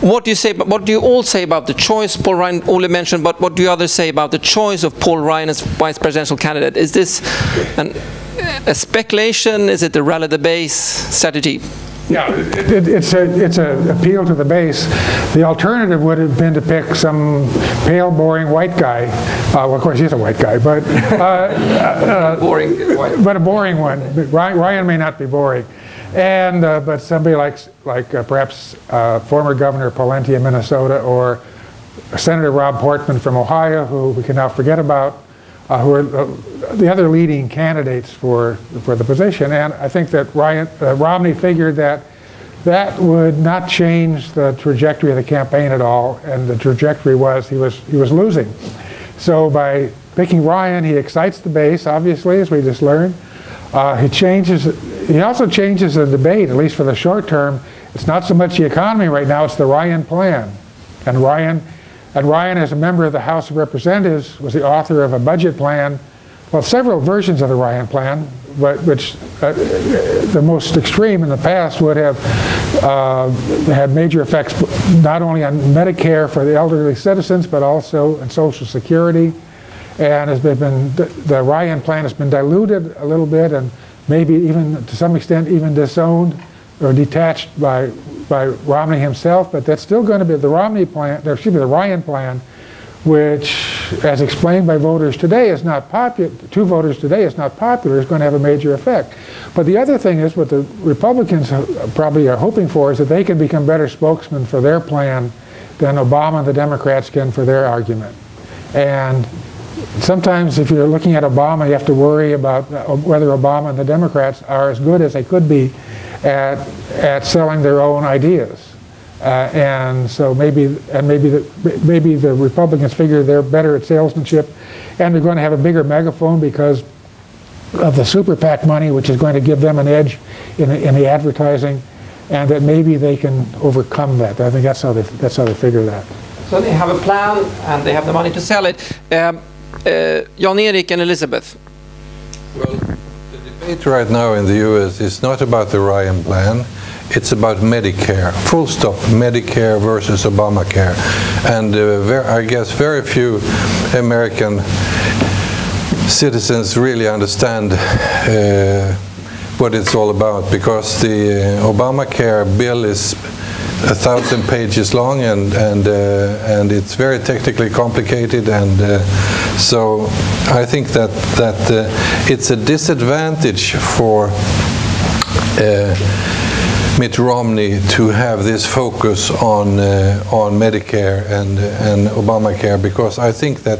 What do you say? What do you all say about the choice Paul Ryan only mentioned, but what do you others say about the choice of Paul Ryan as vice presidential candidate? Is this a speculation? Is it a rally the base strategy? Yeah, it's an appeal to the base. The alternative would have been to pick some pale, boring white guy. Well, of course, he's a white guy, but boring white. But a boring one. Ryan may not be boring, and but somebody like perhaps former Governor Pawlenty of Minnesota, or Senator Rob Portman from Ohio, who we can now forget about, who are the other leading candidates for the position. And I think that Romney figured that would not change the trajectory of the campaign at all, and the trajectory was he was losing. So by picking Ryan, he excites the base, obviously, as we just learned. He also changes the debate, at least for the short term. It's not so much the economy right now, it's the Ryan plan. And Ryan, as a member of the House of Representatives, was the author of a budget plan, well, several versions of the Ryan plan, which the most extreme in the past would have had major effects not only on Medicare for the elderly citizens, but also on Social Security. And the Ryan plan has been diluted a little bit, and maybe even to some extent even disowned or detached by Romney himself, but that's still going to be the Ryan plan, which, as explained by voters today, is not popular. To voters today, is not popular. Is going to have a major effect. But the other thing is, what the Republicans probably are hoping for, is that they can become better spokesmen for their plan than Obama and the Democrats can for their argument. And sometimes, if you're looking at Obama, you have to worry about whether Obama and the Democrats are as good as they could be at selling their own ideas. And so maybe the Republicans figure they're better at salesmanship, and they're going to have a bigger megaphone because of the super PAC money, which is going to give them an edge in the advertising, and that maybe they can overcome that. I think that's how they figure that. So they have a plan and they have the money to sell it. Jan-Erik and Elizabeth. Well, the debate right now in the US is not about the Ryan plan. It's about Medicare, full stop, Medicare versus Obamacare. And I guess very few American citizens really understand what it's all about, because the Obamacare bill is 1,000 pages long, and it's very technically complicated, and so I think that it's a disadvantage for Mitt Romney to have this focus on Medicare and Obamacare, because I think that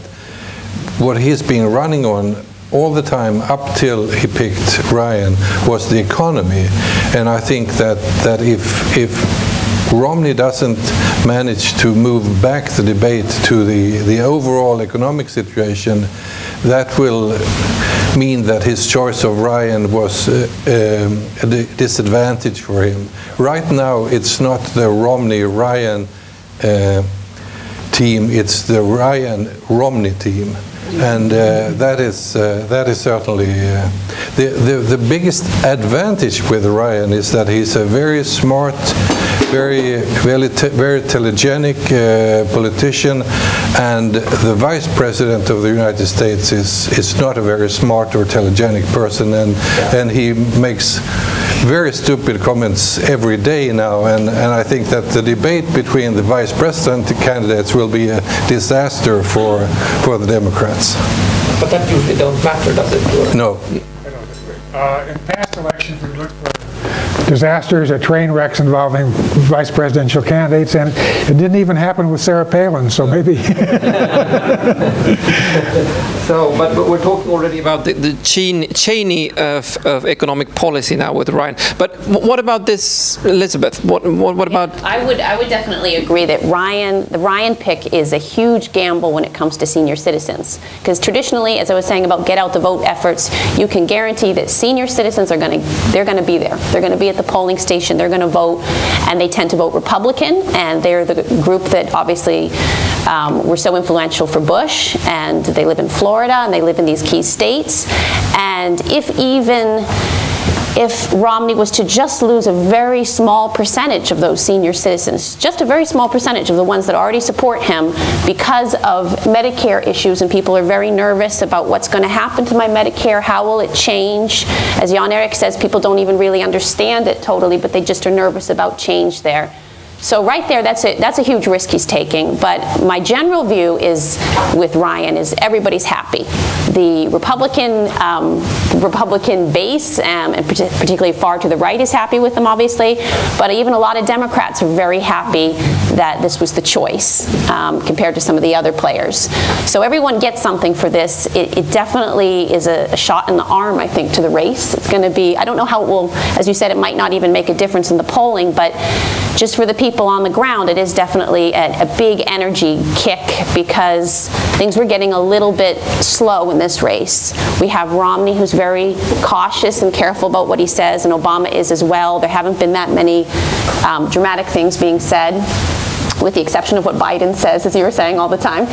what he's been running on all the time up till he picked Ryan was the economy, and I think that if Romney doesn't manage to move back the debate to the overall economic situation, that will mean that his choice of Ryan was a disadvantage for him. Right now, it's not the Romney-Ryan team, it's the Ryan-Romney team. And that is certainly the biggest advantage with Ryan is that he's a very smart, very telegenic politician, and the Vice President of the United States is not a very smart or telegenic person, and he makes very stupid comments every day now, and I think that the debate between the Vice President candidates will be a disaster for the Democrats. But that usually don't matter, does it? No. In past elections, we looked for disasters or train wrecks involving vice presidential candidates, and it didn't even happen with Sarah Palin, so maybe. But we're talking already about the Cheney of economic policy now with Ryan. But what about this, Elizabeth? What about? I would definitely agree that the Ryan pick is a huge gamble when it comes to senior citizens, because traditionally, as I was saying about get out the vote efforts, you can guarantee that senior citizens are going to be there. They're going to be at the polling station. They're going to vote, and they tend to vote Republican, and they're the group that obviously were so influential for Bush, and they live in Florida, and they live in these key states. And if Romney was to just lose a very small percentage of those senior citizens, just a very small percentage of the ones that already support him because of Medicare issues, and people are very nervous about what's going to happen to my Medicare, how will it change? As Jan Erik says, people don't even really understand it totally, but they just are nervous about change there. So right there, that's a huge risk he's taking. But my general view is with Ryan is everybody's happy. The Republican base, and particularly far to the right, is happy with him, obviously. But even a lot of Democrats are very happy that this was the choice compared to some of the other players. So everyone gets something for this. It definitely is a shot in the arm, I think, to the race. It's going to be, I don't know how it will, as you said, it might not even make a difference in the polling, but just for the people on the ground, it is definitely a big energy kick, because things were getting a little bit slow in this race. We have Romney, who's very cautious and careful about what he says, and Obama is as well. There haven't been that many dramatic things being said, with the exception of what Biden says, as you were saying all the time.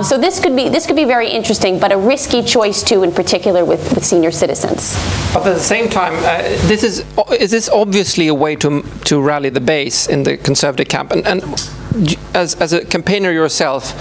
So this could be very interesting, but a risky choice too, in particular with senior citizens. But at the same time, is this obviously a way to rally the base in the conservative camp? And as a campaigner yourself,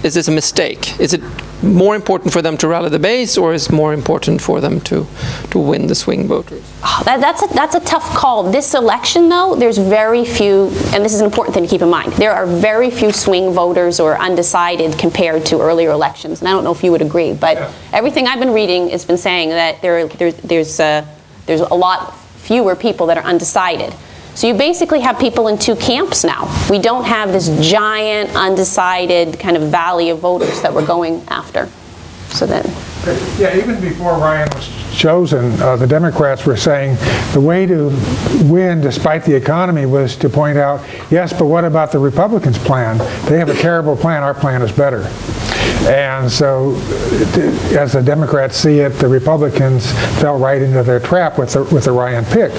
is this a mistake? Is it more important for them to rally the base, or is it more important for them to win the swing voters? Oh, that's a tough call. This election, though, there's very few, and this is an important thing to keep in mind, there are very few swing voters or undecided compared to earlier elections. And I don't know if you would agree, but everything I've been reading has been saying that there's a lot fewer people that are undecided. So you basically have people in two camps now. We don't have this giant, undecided kind of valley of voters that we're going after. So then, yeah, even before Ryan was chosen, the Democrats were saying the way to win despite the economy was to point out, yes, but what about the Republicans' plan? They have a terrible plan. Our plan is better. And so, as the Democrats see it, the Republicans fell right into their trap with the Ryan pick.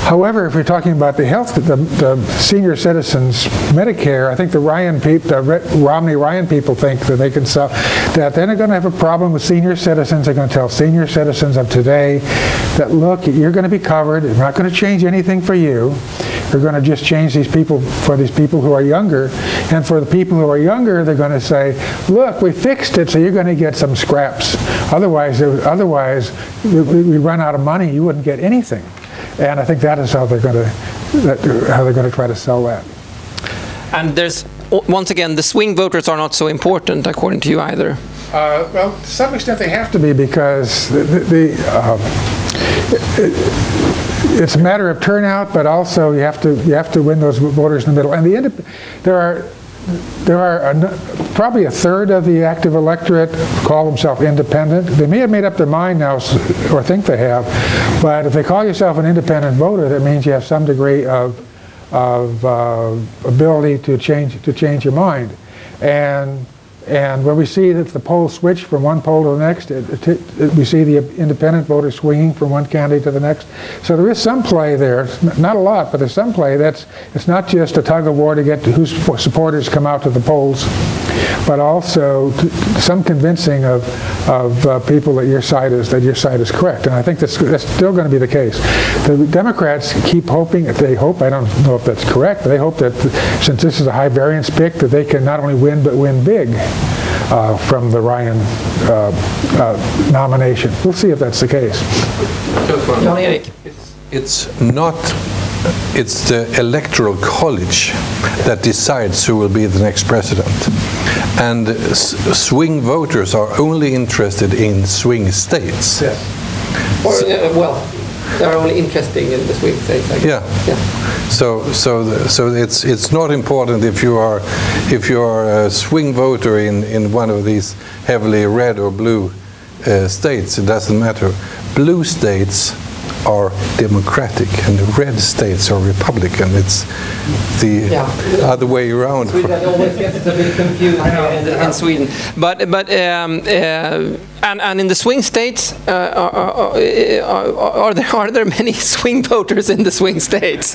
However, if we're talking about the senior citizens Medicare, I think the Romney-Ryan people think that they can sell, that they're not going to have a problem with senior citizens. They're going to tell senior citizens of today that, look, you're going to be covered. We're not going to change anything for you. We're going to just change these people for these people who are younger. And for the people who are younger, they're going to say, look, we fixed it, so you're going to get some scraps Otherwise, we run out of money. You wouldn't get anything. And I think that is how they're going to try to sell that. And there's, once again, the swing voters are not so important, according to you, either. Well, to some extent they have to be, because it's a matter of turnout, but also you have to win those voters in the middle. And there are probably a third of the active electorate call themselves independent. They may have made up their mind now, or think they have, but if they call yourself an independent voter, that means you have some degree of ability to change your mind. And when we see that the polls switch from one poll to the next, we see the independent voters swinging from one candidate to the next. So there is some play there. Not a lot, but there's some play. It's not just a tug of war to get to whose supporters come out to the polls, but also some convincing of people that your side is correct. And I think that's still going to be the case. The Democrats keep hoping, they hope, I don't know if that's correct, but they hope that since this is a high variance pick, that they can not only win, but win big from the Ryan nomination. We'll see if that's the case. It's the electoral college that decides who will be the next president. And swing voters are only interested in swing states. Yes. Well, they're only interested in the swing states, I guess. Yeah. So it's not important if you are a swing voter in one of these heavily red or blue states. It doesn't matter. Blue states are democratic and the red states are Republican. It's the other way around. Sweden always gets a bit confused in Sweden. But and in the swing states, are there many swing voters in the swing states?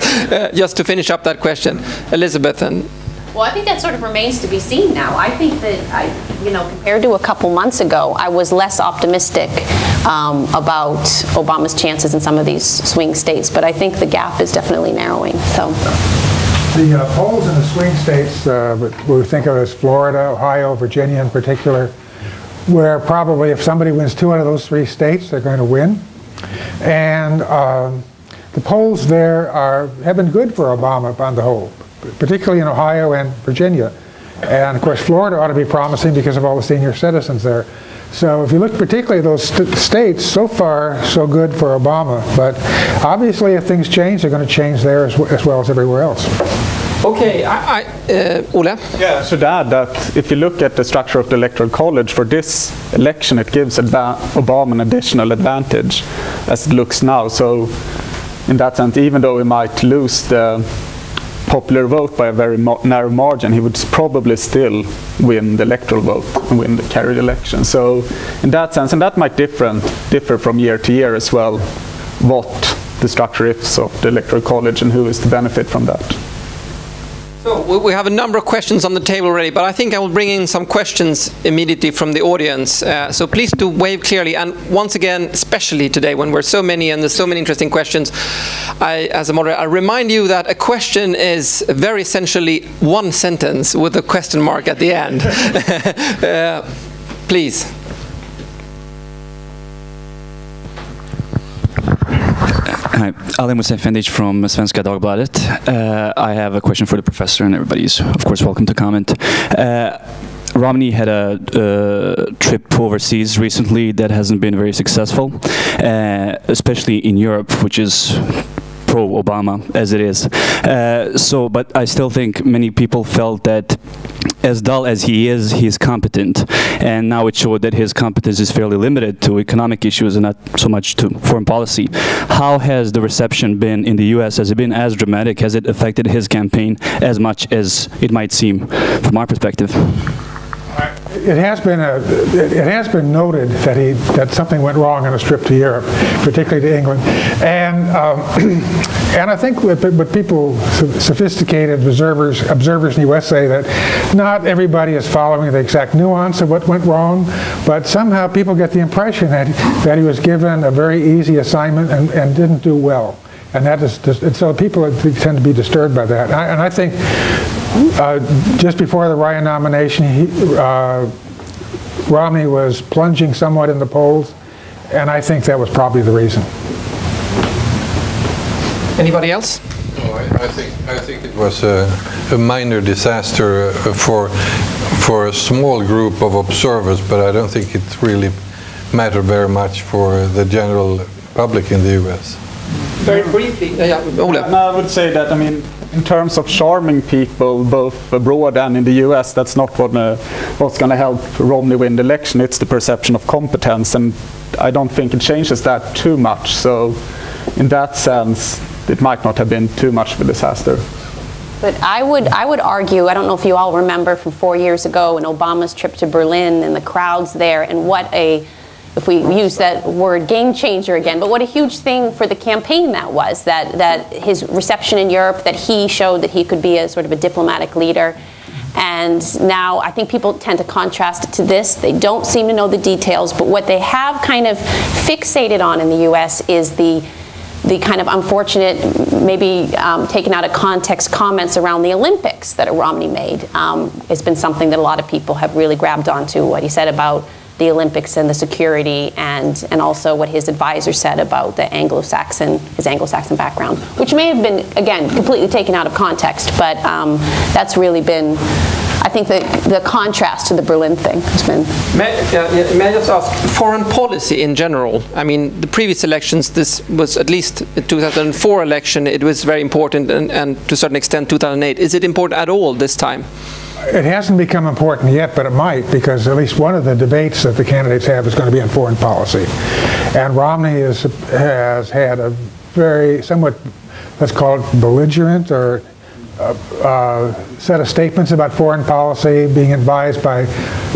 Just to finish up that question, Elizabeth and. Well, I think that sort of remains to be seen now. I think that, compared to a couple months ago, I was less optimistic about Obama's chances in some of these swing states, but I think the gap is definitely narrowing. So, the polls in the swing states, we think of as Florida, Ohio, Virginia in particular, where probably if somebody wins 2 out of those 3 states, they're going to win. And the polls there have been good for Obama on the whole, particularly in Ohio and Virginia. And of course Florida ought to be promising because of all the senior citizens there. So if you look particularly at those states, so far so good for Obama. But obviously if things change, they're going to change there as well as everywhere else. Okay, Ole? Yeah, I should add that if you look at the structure of the Electoral College for this election, it gives Obama an additional advantage as it looks now. So in that sense, even though we might lose the popular vote by a very narrow margin, he would probably still win the electoral vote and win the carried election. So in that sense, and that might differ from year to year as well, what the structure is of the Electoral College and who is to benefit from that. So we have a number of questions on the table already, but I think I will bring in some questions immediately from the audience. So please do wave clearly. And once again, especially today when we're so many and there's so many interesting questions, as a moderator, I remind you that a question is very essentially one sentence with a question mark at the end. Please. Hi, Ali Musefendic from Svenska Dagbladet. I have a question for the professor, and everybody is, of course, welcome to comment. Romney had a trip overseas recently that hasn't been very successful, especially in Europe, which is pro-Obama as it is. But I still think many people felt that as dull as he is, he's competent. And now it showed that his competence is fairly limited to economic issues and not so much to foreign policy. How has the reception been in the US? Has it been as dramatic? Has it affected his campaign as much as it might seem from our perspective? It has been noted that something went wrong on his trip to Europe, particularly to England, and I think what people, sophisticated observers in the US say that not everybody is following the exact nuance of what went wrong, but somehow people get the impression that he was given a very easy assignment and didn't do well, and so people tend to be disturbed by that. And I think just before the Ryan nomination, Romney was plunging somewhat in the polls, and I think that was probably the reason. Anybody else? No, I think it was a minor disaster for a small group of observers, but I don't think it really mattered very much for the general public in the US. Very briefly, Ole. I would say that, I mean, in terms of charming people, both abroad and in the US, that's not what's going to help Romney win the election. It's the perception of competence, and I don't think it changes that too much. So in that sense, it might not have been too much of a disaster. But I would argue, I don't know if you all remember from 4 years ago in Obama's trip to Berlin and the crowds there, and what a, if we use that word, game changer again, but what a huge thing for the campaign that was, that his reception in Europe, that he showed that he could be a sort of a diplomatic leader. And now I think people tend to contrast it to this. They don't seem to know the details, but what they have kind of fixated on in the US is the kind of unfortunate, maybe taken out of context comments around the Olympics that Romney made. It's been something that a lot of people have really grabbed onto, what he said about the Olympics and the security, and also what his advisor said about the his Anglo-Saxon background, which may have been, again, completely taken out of context, but that's really been, I think, the contrast to the Berlin thing has been. May I just ask, foreign policy in general, I mean, the previous elections, this was at least the 2004 election, it was very important, and to a certain extent 2008. Is it important at all this time? It hasn't become important yet, but it might, because at least one of the debates that the candidates have is going to be on foreign policy. And Romney has had a very, somewhat, let's call it belligerent or set of statements about foreign policy, being advised by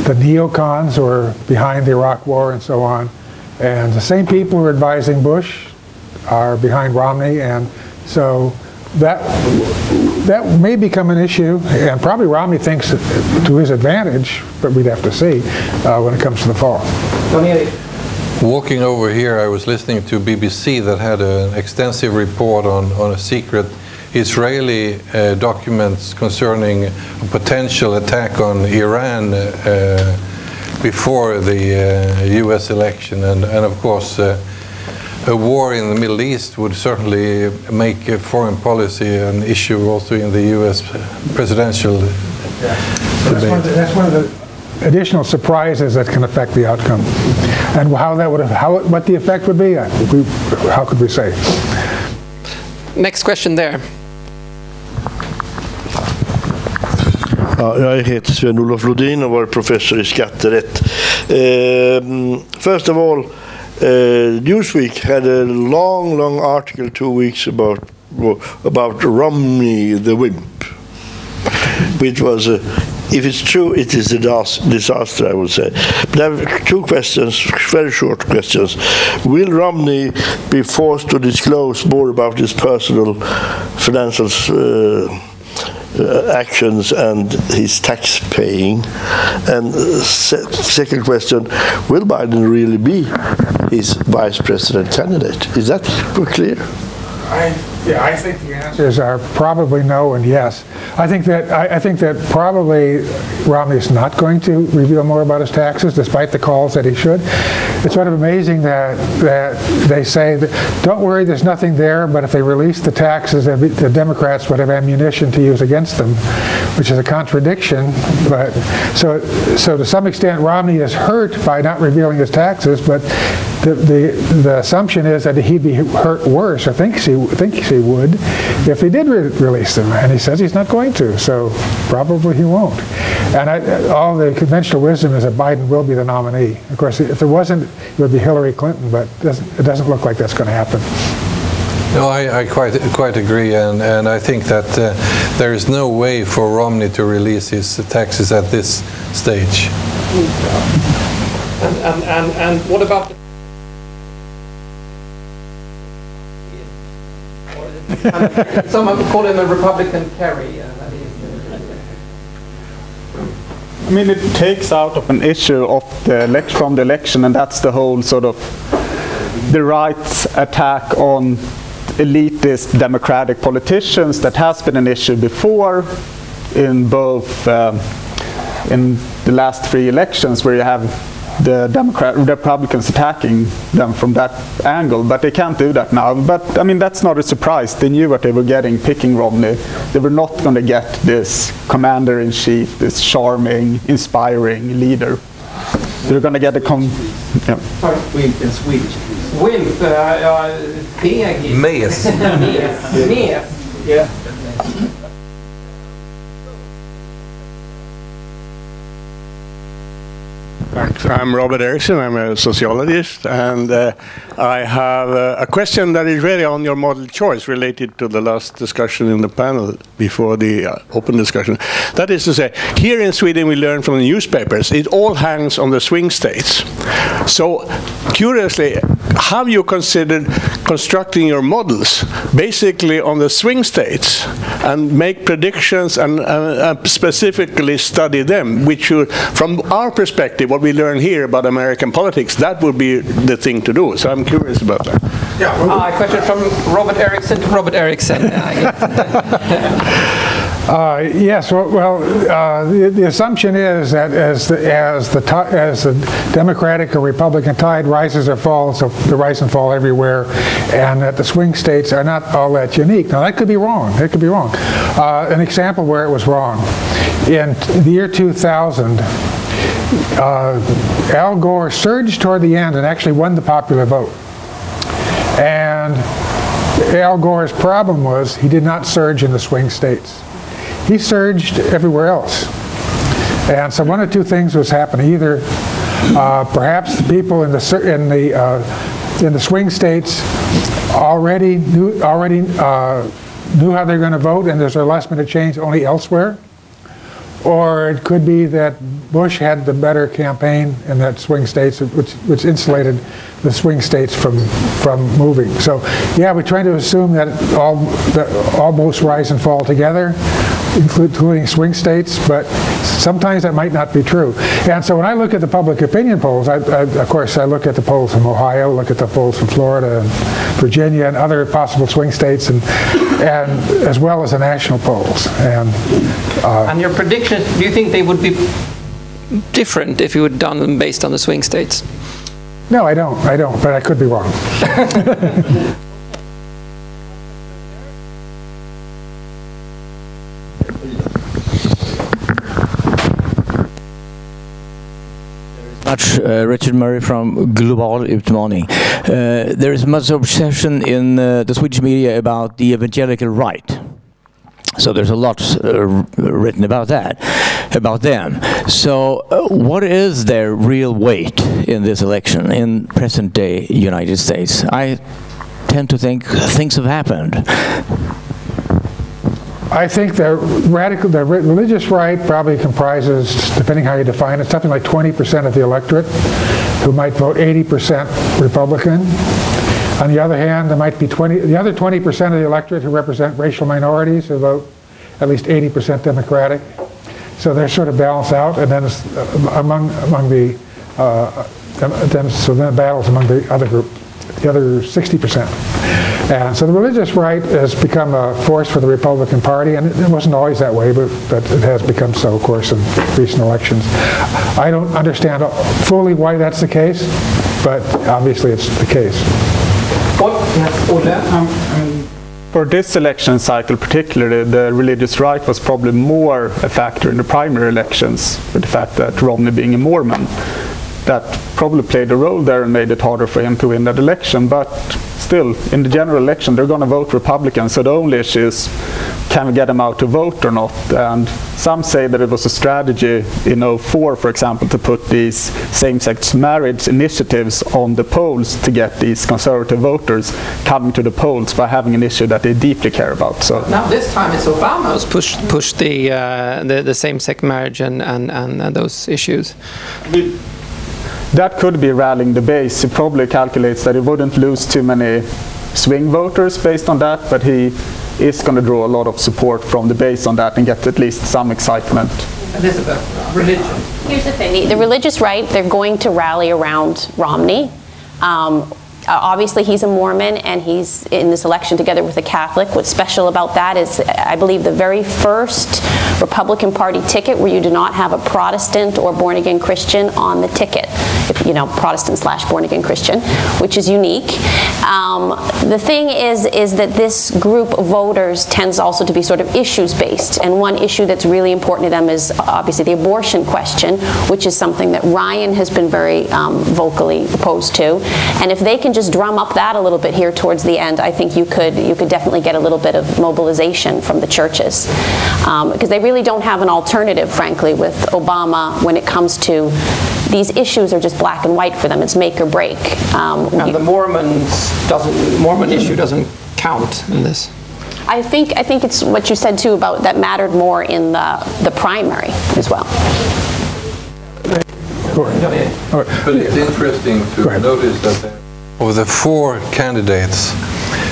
the neocons who are behind the Iraq War and so on. And the same people who are advising Bush are behind Romney, and so that may become an issue, and probably Romney thinks to his advantage, but we'd have to see when it comes to the fall. Walking over here, I was listening to BBC that had an extensive report on a secret Israeli documents concerning a potential attack on Iran before the US election, and of course a war in the Middle East would certainly make foreign policy an issue also in the US presidential debate. That's one of the additional surprises that can affect the outcome, and how that would, what the effect would be. How could we say? Next question there. Ja, jag heter Sven-Olof Lodin och var professor I skatterätt. First of all, Newsweek had a long article 2 weeks about Romney the wimp, which was, if it's true, it is a disaster, I would say. But I have 2 questions, very short questions. Will Romney be forced to disclose more about his personal financial actions and his tax paying? And second question, will Biden really be his vice president candidate? Is that clear? I think the answers are probably no and yes. I think that probably Romney is not going to reveal more about his taxes, despite the calls that he should. It's sort of amazing that they say that, don't worry, there's nothing there, but if they release the taxes, the Democrats would have ammunition to use against them, which is a contradiction. But so to some extent, Romney is hurt by not revealing his taxes, but the assumption is that he'd be hurt worse, or thinks he would, if he did release them, and he says he's not going to, so probably he won't. And all the conventional wisdom is that Biden will be the nominee. Of course, if there wasn't, it would be Hillary Clinton, but it doesn't look like that's going to happen. No, I quite agree, and I think that there is no way for Romney to release his taxes at this stage. And what about the some call him a Republican Kerry. I mean, it takes out of an issue of from the election, and that's the whole sort of the right's attack on elitist democratic politicians that has been an issue before in both in the last 3 elections where you have the Republicans attacking them from that angle, but they can't do that now. But I mean, that's not a surprise. They knew what they were getting picking Romney. They were not going to get this commander-in-chief, this charming, inspiring leader. They're going to get a Wimp in Swedish. Wimp, peg. Mes. Mes. Yeah. Thanks. I'm Robert Erikson. I'm a sociologist, and I have a question that is really on your model choice related to the last discussion in the panel before the open discussion. That is to say, here in Sweden we learn from the newspapers, it all hangs on the swing states. So, curiously, have you considered constructing your models basically on the swing states and make predictions and specifically study them, which would, from our perspective, what we learn here about American politics, that would be the thing to do. So I'm curious about that. Yeah. A question from Robert Erikson to Robert Erikson. Yes. Well, the assumption is that as the Democratic or Republican tide rises or falls, so the rise and fall everywhere, and that the swing states are not all that unique. Now that could be wrong. It could be wrong. An example where it was wrong: in the year 2000. Al Gore surged toward the end and actually won the popular vote. And Al Gore's problem was he did not surge in the swing states. He surged everywhere else. And so one of two things was happening. Either perhaps the people in the swing states already knew how they're going to vote, and there's a last-minute change only elsewhere. Or it could be that Bush had the better campaign in that swing states, which insulated the swing states from moving. So, yeah, we try to assume that all boats rise and fall together, including swing states, but sometimes that might not be true. And so when I look at the public opinion polls, of course, I look at the polls from Ohio, look at the polls from Florida and Virginia and other possible swing states, and as well as the national polls. And your predictions, do you think they would be different if you had done them based on the swing states? No, I don't, but I could be wrong. Richard Murray from Global Utmaning. There is much obsession in the Swedish media about the evangelical right. So there's a lot written about that, about them. So what is their real weight in this election in present-day United States? I tend to think things have happened. I think the religious right probably comprises, depending how you define it, something like 20% of the electorate, who might vote 80% Republican. On the other hand, there might be the other 20% of the electorate who represent racial minorities who vote at least 80% Democratic. So they're sort of balanced out, and then so then it battles among the other group, the other 60%. And so the religious right has become a force for the Republican Party, and it wasn't always that way, but it has become so, of course, in recent elections. I don't understand fully why that's the case, but obviously it's the case. For this election cycle particularly, the religious right was probably more a factor in the primary elections, with the fact that Romney being a Mormon. That probably played a role there and made it harder for him to win that election. But still, in the general election, they're going to vote Republican, so the only issue is, can we get them out to vote or not? And some say that it was a strategy in 2004, for example, to put these same-sex marriage initiatives on the polls to get these conservative voters coming to the polls by having an issue that they deeply care about. So now this time it's Obama who's pushed the same-sex marriage and those issues. That could be rallying the base. He probably calculates that he wouldn't lose too many swing voters based on that, but he is going to draw a lot of support from the base on that and get at least some excitement. Elizabeth, religion. Here's the thing. The religious right, they're going to rally around Romney. Obviously, he's a Mormon, and he's in this election together with a Catholic. What's special about that is, I believe, the very first Republican Party ticket where you do not have a Protestant or born-again Christian on the ticket. If, you know, Protestant/born-again Christian, which is unique. The thing is that this group of voters tends also to be sort of issues-based, and one issue that's really important to them is obviously the abortion question, which is something that Ryan has been very vocally opposed to. And if they can just drum up that a little bit here towards the end, I think you could definitely get a little bit of mobilization from the churches, because they really don't have an alternative, frankly, with Obama when it comes to these issues are just black and white for them. It's make or break. And the Mormon issue doesn't count in this. I think it's what you said too about that mattered more in the primary as well. But it's interesting to notice that of the 4 candidates,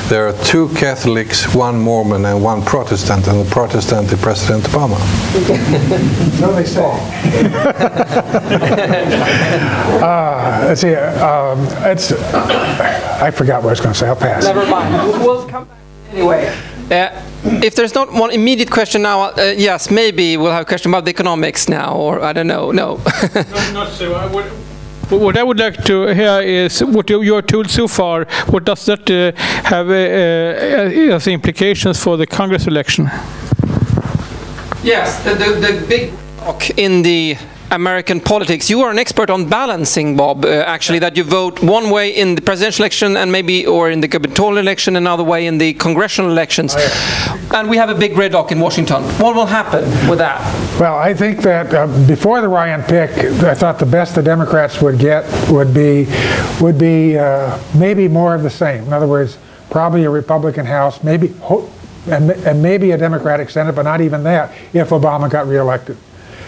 there are 2 Catholics, 1 Mormon, and 1 Protestant, and the Protestant is President Obama. So they say. Let's see. I forgot what I was going to say. I'll pass. Never mind. We'll come back anyway. If there's not one immediate question now, yes, maybe we'll have a question about the economics now, or I don't know. No. Not so. What I would like to hear is what you're told so far. What does that have as implications for the Congress election? Yes, the big block in the American politics. You are an expert on balancing, Bob, actually, that you vote one way in the presidential election and maybe, or in the gubernatorial election, another way in the congressional elections. And we have a big gridlock in Washington. What will happen with that? Well, I think that before the Ryan pick, I thought the best the Democrats would get would be maybe more of the same. In other words, probably a Republican House, maybe and maybe a Democratic Senate, but not even that if Obama got reelected.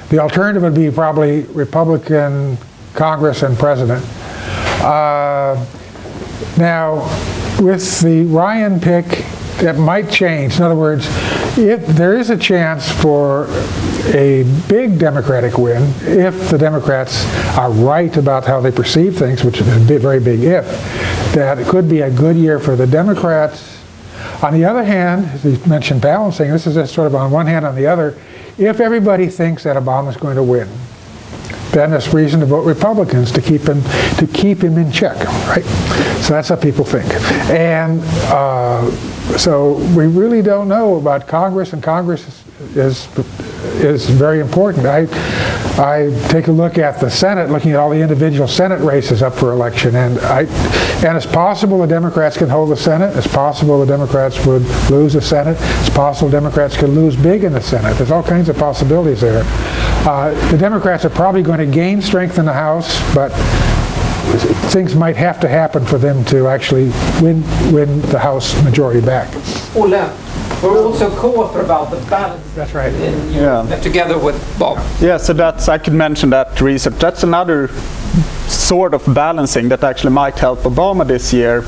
The alternative would be probably Republican Congress and President. Now, with the Ryan pick, that might change. In other words, there is a chance for a big Democratic win if the Democrats are right about how they perceive things, which is a very big if. That it could be a good year for the Democrats. On the other hand, as you mentioned balancing, this is just sort of on one hand, on the other, if everybody thinks that Obama's going to win, then there's reason to vote Republicans to keep him in check, right? So that's what people think. And so we really don't know about Congress, and Congress is very important. I take a look at the Senate, looking at all the individual Senate races up for election, and it's possible the Democrats can hold the Senate. It's possible the Democrats would lose the Senate. It's possible Democrats could lose big in the Senate. There's all kinds of possibilities there. The Democrats are probably going to gain strength in the House, but things might have to happen for them to actually win the House majority back. Olle, we're also co-author about the balance. That's right. Together with Bob. Yeah, so I could mention that research. That's another sort of balancing that actually might help Obama this year,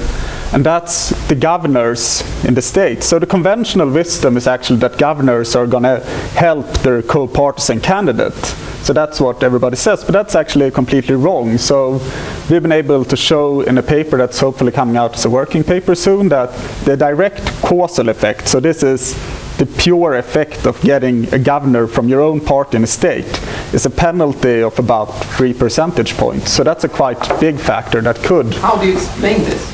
and that's the governors in the states. So the conventional wisdom is actually that governors are going to help their co-partisan candidate. So that's what everybody says, but that's actually completely wrong. So we've been able to show in a paper that's hopefully coming out as a working paper soon that the direct causal effect, so this is the pure effect of getting a governor from your own party in a state, is a penalty of about 3 percentage points. So that's a quite big factor that could. How do you explain this?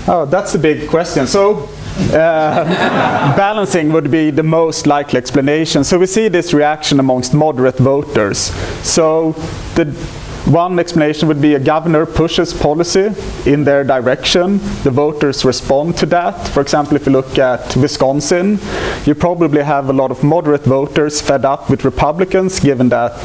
Oh, that's a big question. So balancing would be the most likely explanation. So we see this reaction amongst moderate voters. So the one explanation would be a governor pushes policy in their direction. The voters respond to that. For example, if you look at Wisconsin, you probably have a lot of moderate voters fed up with Republicans, given that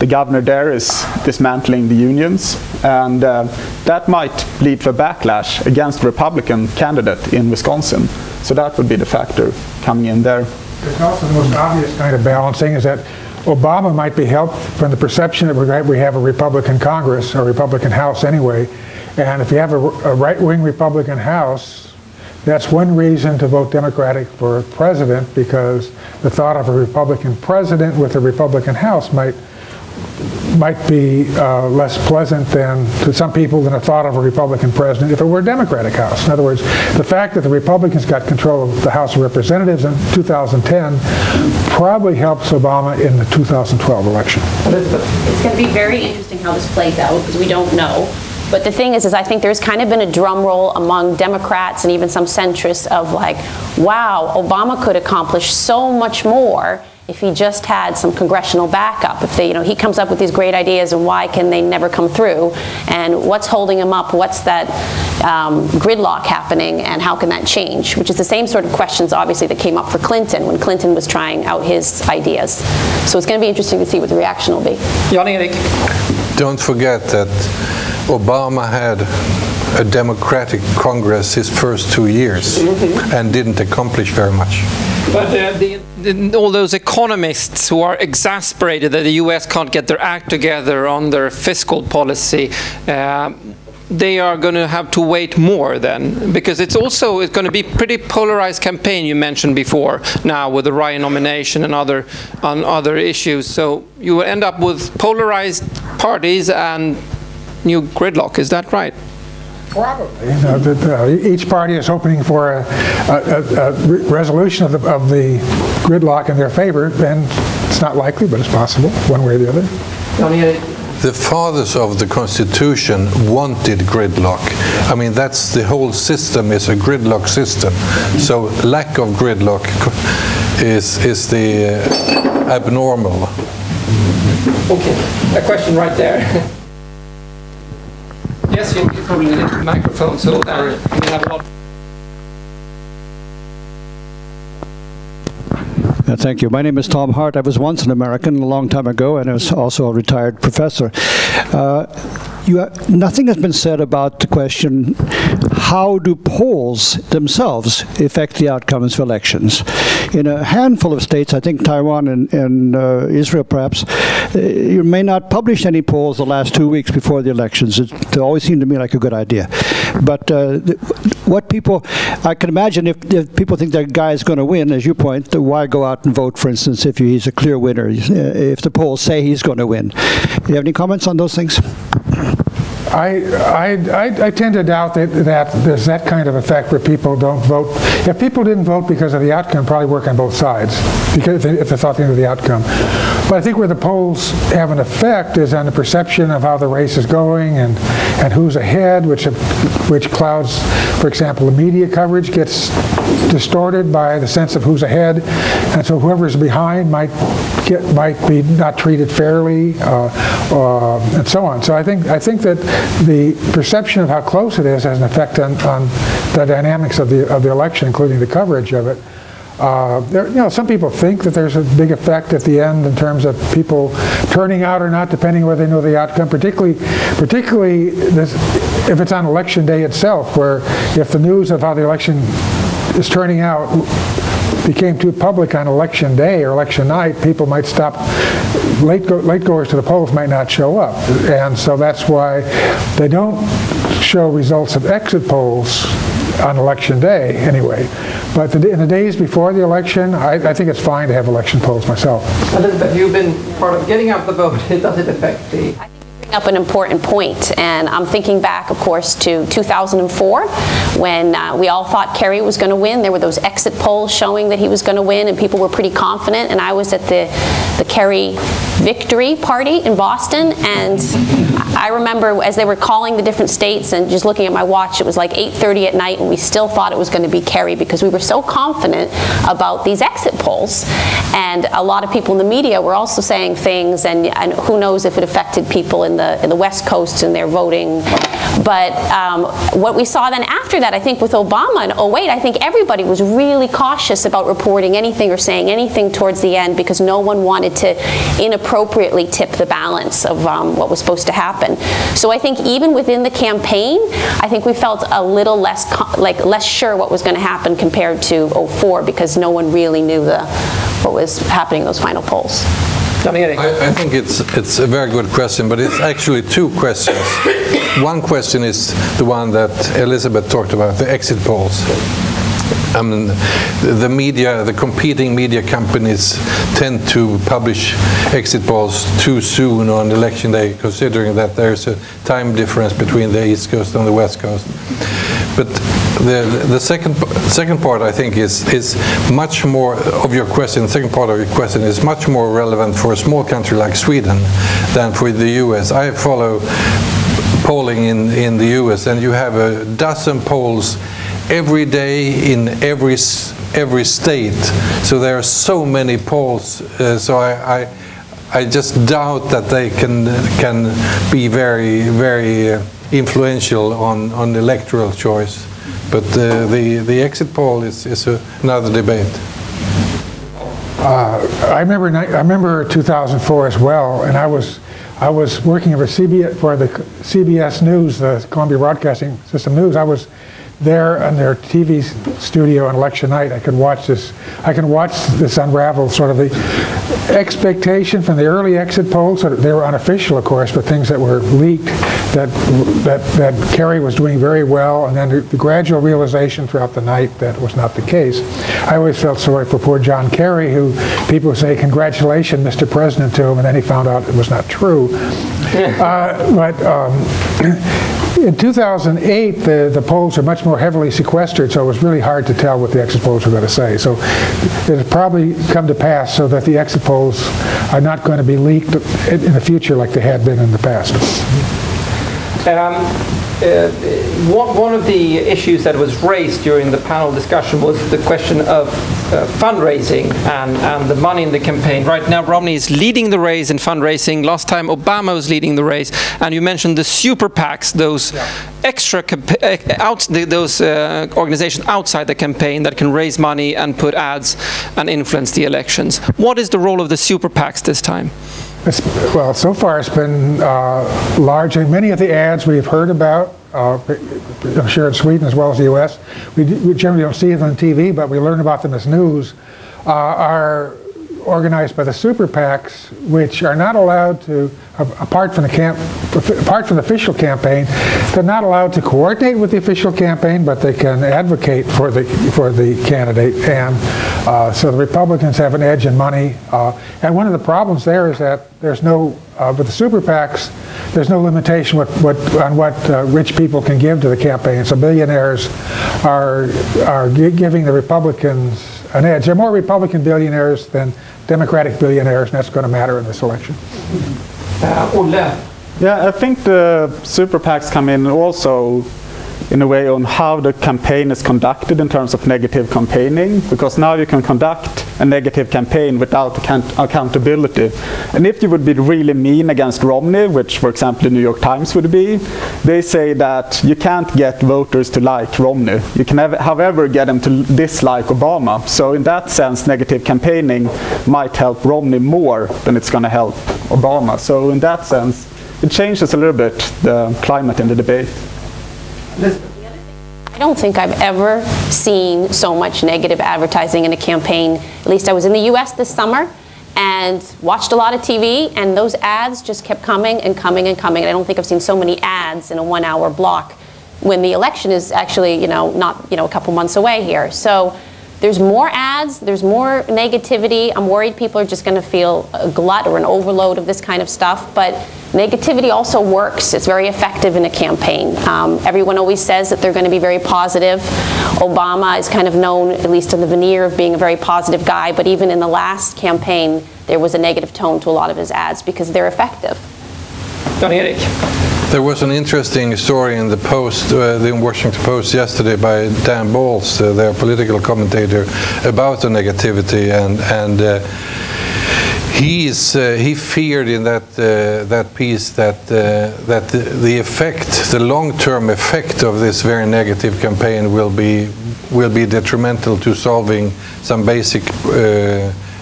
the governor there is dismantling the unions. And that might lead to a backlash against the Republican candidate in Wisconsin. So that would be the factor coming in there. There's also the most obvious kind of balancing is that Obama might be helped from the perception that we have a Republican Congress, or Republican House anyway. And if you have a right-wing Republican House, that's one reason to vote Democratic for president, because the thought of a Republican president with a Republican House might might be less pleasant to some people than a thought of a Republican president if it were a Democratic House. In other words, the fact that the Republicans got control of the House of Representatives in 2010 probably helps Obama in the 2012 election. It's going to be very interesting how this plays out, because we don't know. But the thing is I think there's kind of been a drum roll among Democrats and even some centrists of like, wow, Obama could accomplish so much more if he just had some congressional backup. If they, he comes up with these great ideas, and why can they never come through? And what's holding him up? What's that gridlock happening, and how can that change? Which is the same sort of questions, obviously, that came up for Clinton when Clinton was trying out his ideas. So it's going to be interesting to see what the reaction will be. Jan-Erik. Don't forget that Obama had a Democratic Congress his first 2 years and didn't accomplish very much. But all those economists who are exasperated that the US can't get their act together on their fiscal policy, they are going to have to wait more then, because it's going to be pretty polarized campaign you mentioned before now with the Ryan nomination and other issues. So you will end up with polarized parties and new gridlock. Is that right? Probably. Each party is hoping for a resolution of the gridlock in their favor, and it's not likely, but it's possible, one way or the other. The fathers of the Constitution wanted gridlock. I mean, that's the whole system is a gridlock system. So lack of gridlock is the abnormal. Okay, a question right there. Yes, you probably need a microphone, so we have a lot. Thank you. My name is Tom Hart. I was once an American a long time ago, and I was also a retired professor. Nothing has been said about the question, how do polls themselves affect the outcomes of elections? In a handful of states, I think Taiwan and Israel perhaps, you may not publish any polls the last 2 weeks before the elections. It always seemed to me like a good idea. But what people, I can imagine if people think that guy is going to win, as you point, why go out and vote, for instance, if he's a clear winner, if the polls say he's going to win. Do you have any comments on those things? I tend to doubt that there's that kind of effect where people don't vote. If people didn't vote because of the outcome, it'd probably work on both sides, because if they thought they knew the outcome. But I think where the polls have an effect is on the perception of how the race is going and who's ahead, which clouds, for example, the media coverage gets distorted by the sense of who's ahead, and so whoever's behind might be not treated fairly, and so on. So I think that the perception of how close it is has an effect on the dynamics of the election, including the coverage of it. Some people think that there's a big effect at the end in terms of people turning out or not, depending on whether they know the outcome. Particularly if it's on election day itself, where if the news of how the election is turning out became too public on election day or election night, people might stop. Late goers to the polls might not show up, and so that's why they don't show results of exit polls on election day anyway. But in the days before the election, I think it's fine to have election polls myself. Elizabeth, you've been part of getting out the vote. Does it affect the... Up an important point, and I'm thinking back, of course, to 2004 when we all thought Kerry was going to win. There were those exit polls showing that he was going to win, and people were pretty confident. And I was at the Kerry victory party in Boston, and I remember as they were calling the different states and just looking at my watch, it was like 8:30 at night, and we still thought it was going to be Kerry because we were so confident about these exit polls. And a lot of people in the media were also saying things, and who knows if it affected people in the West Coast and their voting. But what we saw then after that, I think with Obama in 2008, I think everybody was really cautious about reporting anything or saying anything towards the end because no one wanted to inappropriately tip the balance of what was supposed to happen. So I think even within the campaign, I think we felt a little less sure what was going to happen compared to 2004 because no one really knew what was happening in those final polls. I think it's a very good question, but it's actually two questions. One question is the one that Elizabeth talked about, the exit polls. I mean, the media, the competing media companies tend to publish exit polls too soon on election day, considering that there's a time difference between the East Coast and the West Coast. But the second part, I think, is much more of your question. The second part of your question is much more relevant for a small country like Sweden than for the US. I follow polling in the US, and you have a dozen polls every day in every state. So there are so many polls. So I just doubt that they can be very influential on electoral choice. But the exit poll is another debate. I remember 2004 as well, and I was working for the CBS News, the Columbia Broadcasting System News. I was there on their TV studio on election night. I can watch this unravel, sort of the expectation from the early exit polls. So they were unofficial, of course, but things that were leaked that Kerry was doing very well, and then the gradual realization throughout the night that was not the case. I always felt sorry for poor John Kerry, who people would say, "Congratulations, Mr. President," to him, and then he found out it was not true. In 2008, the polls are much more heavily sequestered, so it was really hard to tell what the exit polls were going to say. So it has probably come to pass so that the exit polls are not going to be leaked in the future like they had been in the past. One of the issues that was raised during the panel discussion was the question of fundraising and the money in the campaign. Right now, Romney is leading the race in fundraising. Last time, Obama was leading the race. And you mentioned the super PACs, those extra organizations outside the campaign that can raise money and put ads and influence the elections. What is the role of the super PACs this time? Well, so far it's been largely, many of the ads we've heard about, I'm sure in Sweden as well as the US, we generally don't see them on TV, but we learn about them as news, are organized by the super PACs, which are not allowed to, apart from the official campaign, they're not allowed to coordinate with the official campaign, but they can advocate for the candidate, and so the Republicans have an edge in money. And one of the problems there is that there's no, with the super PACs, there's no limitation on what rich people can give to the campaign. So billionaires are giving the Republicans an edge. There are more Republican billionaires than Democratic billionaires, and that's going to matter in this election. Yeah, I think the super PACs come in also in a way on how the campaign is conducted in terms of negative campaigning, because now you can conduct a negative campaign without accountability. And if you would be really mean against Romney, which for example the New York Times would be, they say that you can't get voters to like Romney. You can however get them to dislike Obama. So in that sense, negative campaigning might help Romney more than it's going to help Obama. So in that sense, it changes a little bit the climate in the debate. I don't think I've ever seen so much negative advertising in a campaign. At least I was in the US this summer and watched a lot of TV, and those ads just kept coming and coming and coming. And I don't think I've seen so many ads in a 1 hour block when the election is actually, not, a couple months away here. So there's more ads, there's more negativity. I'm worried people are just going to feel a glut or an overload of this kind of stuff. But negativity also works. It's very effective in a campaign. Everyone always says that they're going to be very positive. Obama is kind of known, at least in the veneer, of being a very positive guy. But even in the last campaign, there was a negative tone to a lot of his ads because they're effective. Erik. There was an interesting story in the Post, the Washington Post yesterday by Dan Balls, their political commentator, about the negativity, and he feared in that piece that the effect, the long-term effect of this very negative campaign will be detrimental to solving some basic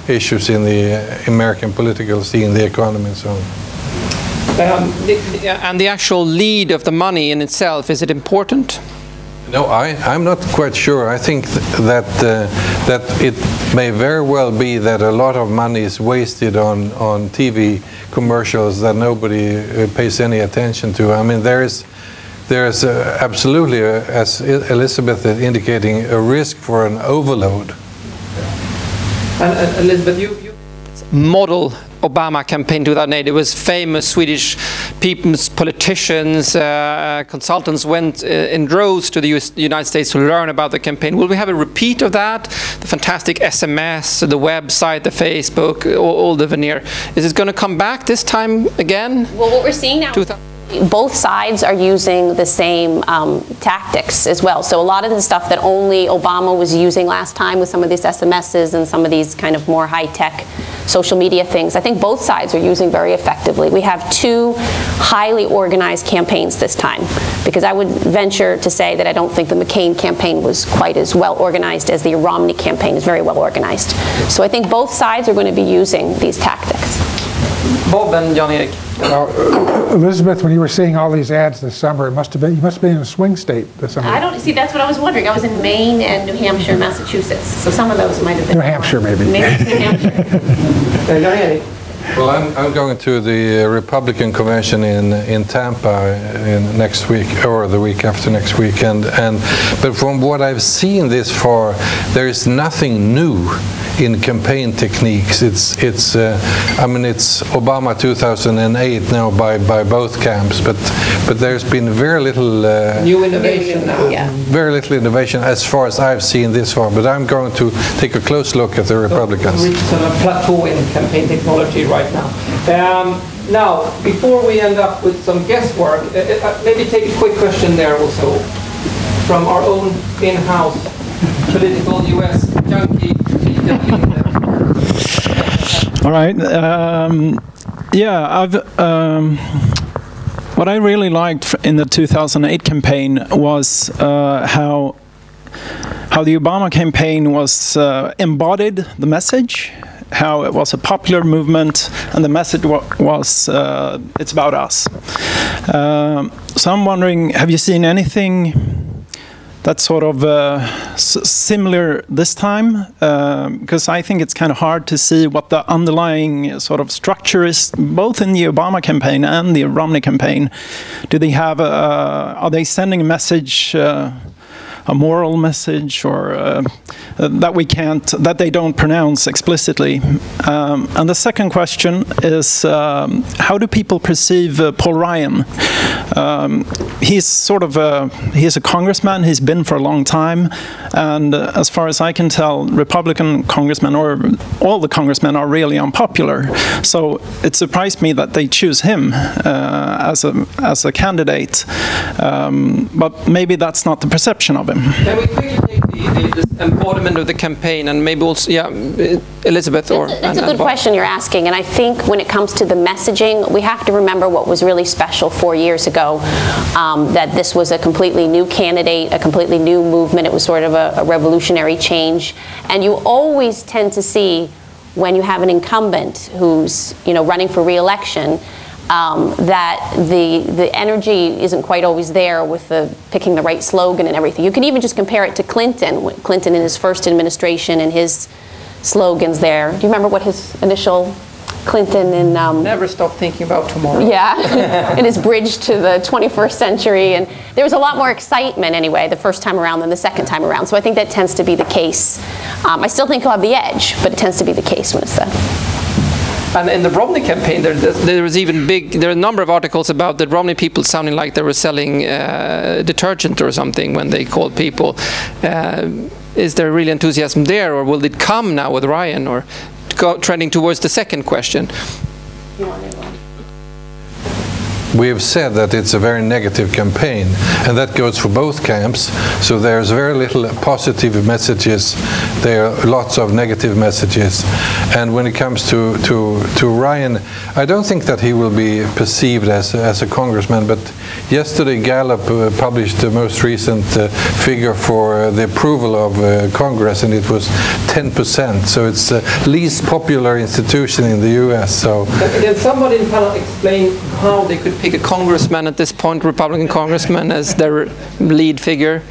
issues in the American political scene, the economy, and so on. And the actual lead of the money in itself, is it important? No, I'm not quite sure. I think that it may very well be that a lot of money is wasted on TV commercials that nobody pays any attention to. I mean, there is there's absolutely, as Elizabeth is indicating, a risk for an overload. And Elizabeth, you model Obama campaign 2008. It was famous Swedish politicians, consultants went in droves to the United States to learn about the campaign. Will we have a repeat of that? The fantastic SMS, the website, the Facebook, all the veneer. Is it going to come back this time again? Well, what we're seeing now, both sides are using the same tactics as well. So a lot of the stuff that only Obama was using last time with some of these SMSs and some of these kind of more high-tech social media things, I think both sides are using very effectively. We have two highly organized campaigns this time, because I would venture to say that I don't think the McCain campaign was quite as well organized as the Romney campaign is very well organized. So I think both sides are going to be using these tactics. Bob and Jan-Erik. Elizabeth, when you were seeing all these ads this summer, you must have been in a swing state this summer. I don't see. That's what I was wondering. I was in Maine and New Hampshire, and Massachusetts. So some of those might have been New Hampshire, maybe. Maybe New Hampshire. Well, I'm going to the Republican convention in Tampa next week, or the week after next week, but from what I've seen this far, there is nothing new in campaign techniques. I mean, it's Obama 2008 now by both camps, but there's been very little new innovation now. Yeah. Very little innovation as far as I've seen this far. But I'm going to take a close look at the Republicans. We've reached a plateau in campaign technology right now. Now, before we end up with some guesswork, maybe take a quick question there also from our own in-house political U.S. junkie. All right. Yeah, what I really liked in the 2008 campaign was how the Obama campaign was embodied the message, how it was a popular movement, and the message was it's about us. So I'm wondering, have you seen anything that's sort of similar this time? Because I think it's kind of hard to see what the underlying sort of structure is, both in the Obama campaign and the Romney campaign. Do they have are they sending a message, a moral message, or that they don't pronounce explicitly? And the second question is, how do people perceive Paul Ryan? He's sort of he's a congressman. He's been for a long time, and as far as I can tell, Republican congressmen, or all the congressmen, are really unpopular. So it surprised me that they choose him as a candidate. But maybe that's not the perception of him. Can we quickly take the embodiment of the campaign, and maybe also, yeah, Elizabeth? That's a good question you're asking, and I think when it comes to the messaging, we have to remember what was really special 4 years ago, that this was a completely new candidate, a completely new movement. It was sort of a revolutionary change, and you always tend to see when you have an incumbent who's running for re-election, that the energy isn't quite always there with picking the right slogan and everything. You can even just compare it to Clinton in his first administration and his slogans there. Do you remember what his initial Clinton in... Never stop thinking about tomorrow. Yeah, in his bridge to the 21st century. And there was a lot more excitement anyway the first time around than the second time around. So I think that tends to be the case. I still think he'll have the edge, but it tends to be the case when it's that. And in the Romney campaign, there was even there are a number of articles about the Romney people sounding like they were selling detergent or something when they called people. Is there really enthusiasm there, or will it come now with Ryan, or trending towards the second question? We have said that it's a very negative campaign, and that goes for both camps. So there's very little positive messages. There are lots of negative messages. And when it comes to Ryan, I don't think that he will be perceived as a congressman. But yesterday, Gallup published the most recent figure for the approval of Congress, and it was 10%. So it's the least popular institution in the U.S. So can somebody in the panel explain how they could pick a congressman at this point, Republican congressman, as their lead figure?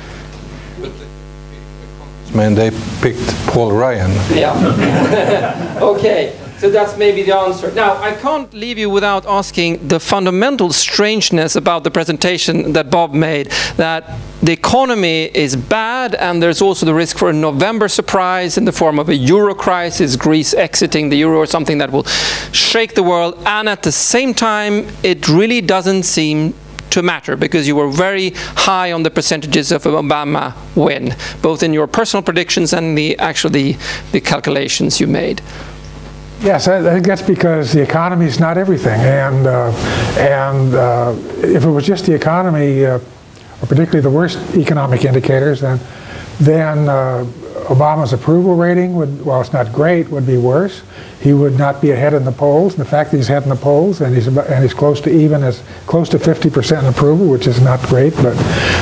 They picked Paul Ryan. Yeah. Okay. So that's maybe the answer. Now, I can't leave you without asking the fundamental strangeness about the presentation that Bob made, that the economy is bad and there's also the risk for a November surprise in the form of a euro crisis, Greece exiting the euro or something that will shake the world, and at the same time it really doesn't seem to matter, because you were very high on the percentages of Obama win, both in your personal predictions and the calculations you made. Yes, I think that's because the economy is not everything, and if it was just the economy, or particularly the worst economic indicators, then Obama's approval rating would, while it's not great, would be worse. He would not be ahead in the polls. And the fact that he's ahead in the polls and he's close to even, as close to 50% approval, which is not great, but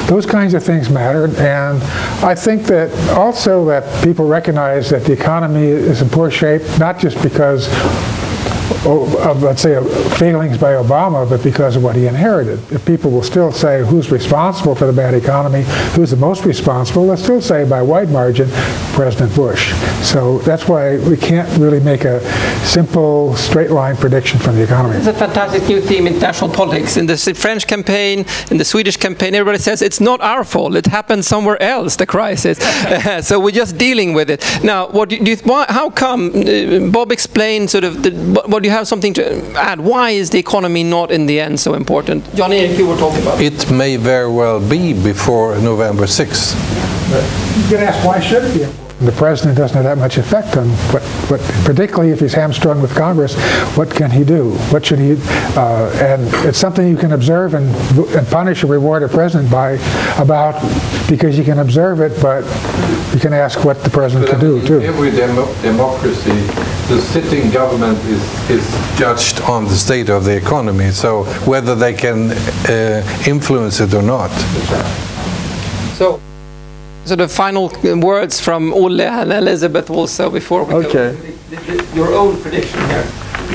those kinds of things matter. And I think that also that people recognize that the economy is in poor shape, not just because of, let's say, failings by Obama, but because of what he inherited. If people will still say who's responsible for the bad economy, who's the most responsible, they'll still say by a wide margin, President Bush. So that's why we can't really make a simple, straight-line prediction from the economy. It's a fantastic new theme in international politics. In the French campaign, in the Swedish campaign, everybody says it's not our fault. It happened somewhere else, the crisis. So we're just dealing with it. Now, how come, Bob explained sort of, what do you have something to add? Why is the economy not in the end so important? John Erik, you were talking about it. It may very well be before November 6th. You can ask, why should it be important? The president doesn't have that much effect on what particularly if he's hamstrung with Congress, what can he do? What should he, and it's something you can observe and punish or reward a president because you can observe it, but you can ask what the president can do too. In every democracy, the sitting government is judged on the state of the economy, so whether they can influence it or not. So the final words from Olle and Elizabeth also before we go to your own prediction here.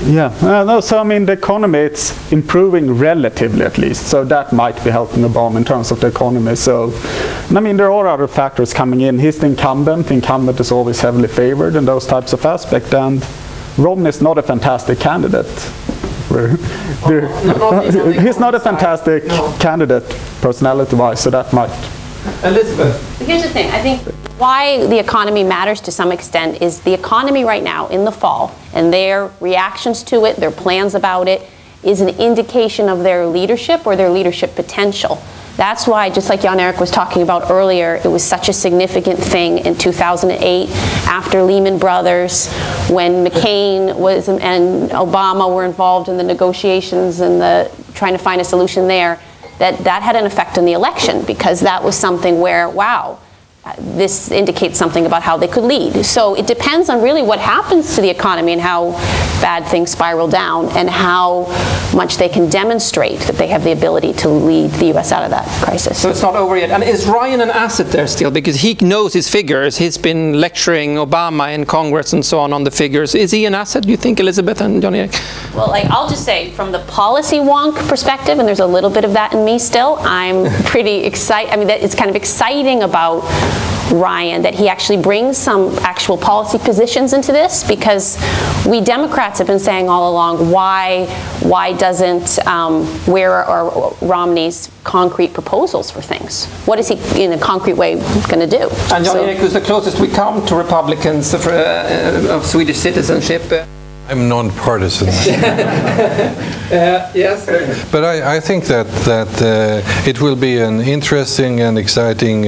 Yeah, no, so I mean the economy, it's improving relatively at least, so that might be helping Obama in terms of the economy. So, I mean there are other factors coming in. He's the incumbent is always heavily favored in those types of aspects, and Romney's not a fantastic candidate. He's not a fantastic candidate personality-wise, so that might... Elizabeth. Here's the thing. I think why the economy matters to some extent is the economy right now in the fall and their reactions to it, their plans about it, is an indication of their leadership or their leadership potential. That's why, just like Jan Erik was talking about earlier, it was such a significant thing in 2008 after Lehman Brothers, when McCain and Obama were involved in the negotiations and trying to find a solution there. That had an effect on the election, because that was something where, wow, this indicates something about how they could lead. So it depends on really what happens to the economy and how bad things spiral down and how much they can demonstrate that they have the ability to lead the U.S. out of that crisis. So it's not over yet. And is Ryan an asset there still? Because he knows his figures. He's been lecturing Obama in Congress and so on the figures. Is he an asset, do you think, Elizabeth and John Erik? Well, I'll just say, from the policy wonk perspective, and there's a little bit of that in me still, I'm pretty excited. I mean, it's kind of exciting about Ryan that he actually brings some actual policy positions into this, because we Democrats have been saying all along, why doesn't, where are Romney's concrete proposals for things? What is he, in a concrete way, going to do? And John Erik, who's the closest we come to Republicans of Swedish citizenship. I'm non-partisan. Yes. But I think that it will be an interesting and exciting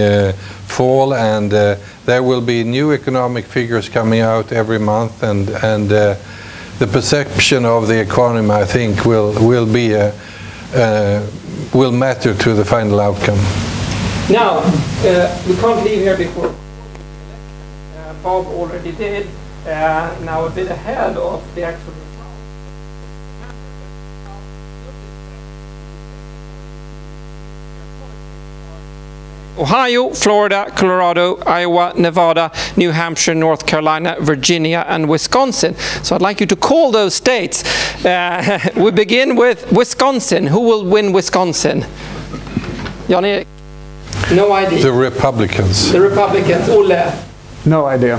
fall, and there will be new economic figures coming out every month, and the perception of the economy, I think, will matter to the final outcome. Now, we can't leave here before Bob already did. Now a bit ahead of the actual result. Ohio, Florida, Colorado, Iowa, Nevada, New Hampshire, North Carolina, Virginia, and Wisconsin. So I'd like you to call those states. We begin with Wisconsin. Who will win Wisconsin? Jan Erik? No idea. The Republicans. The Republicans. Olle? No idea.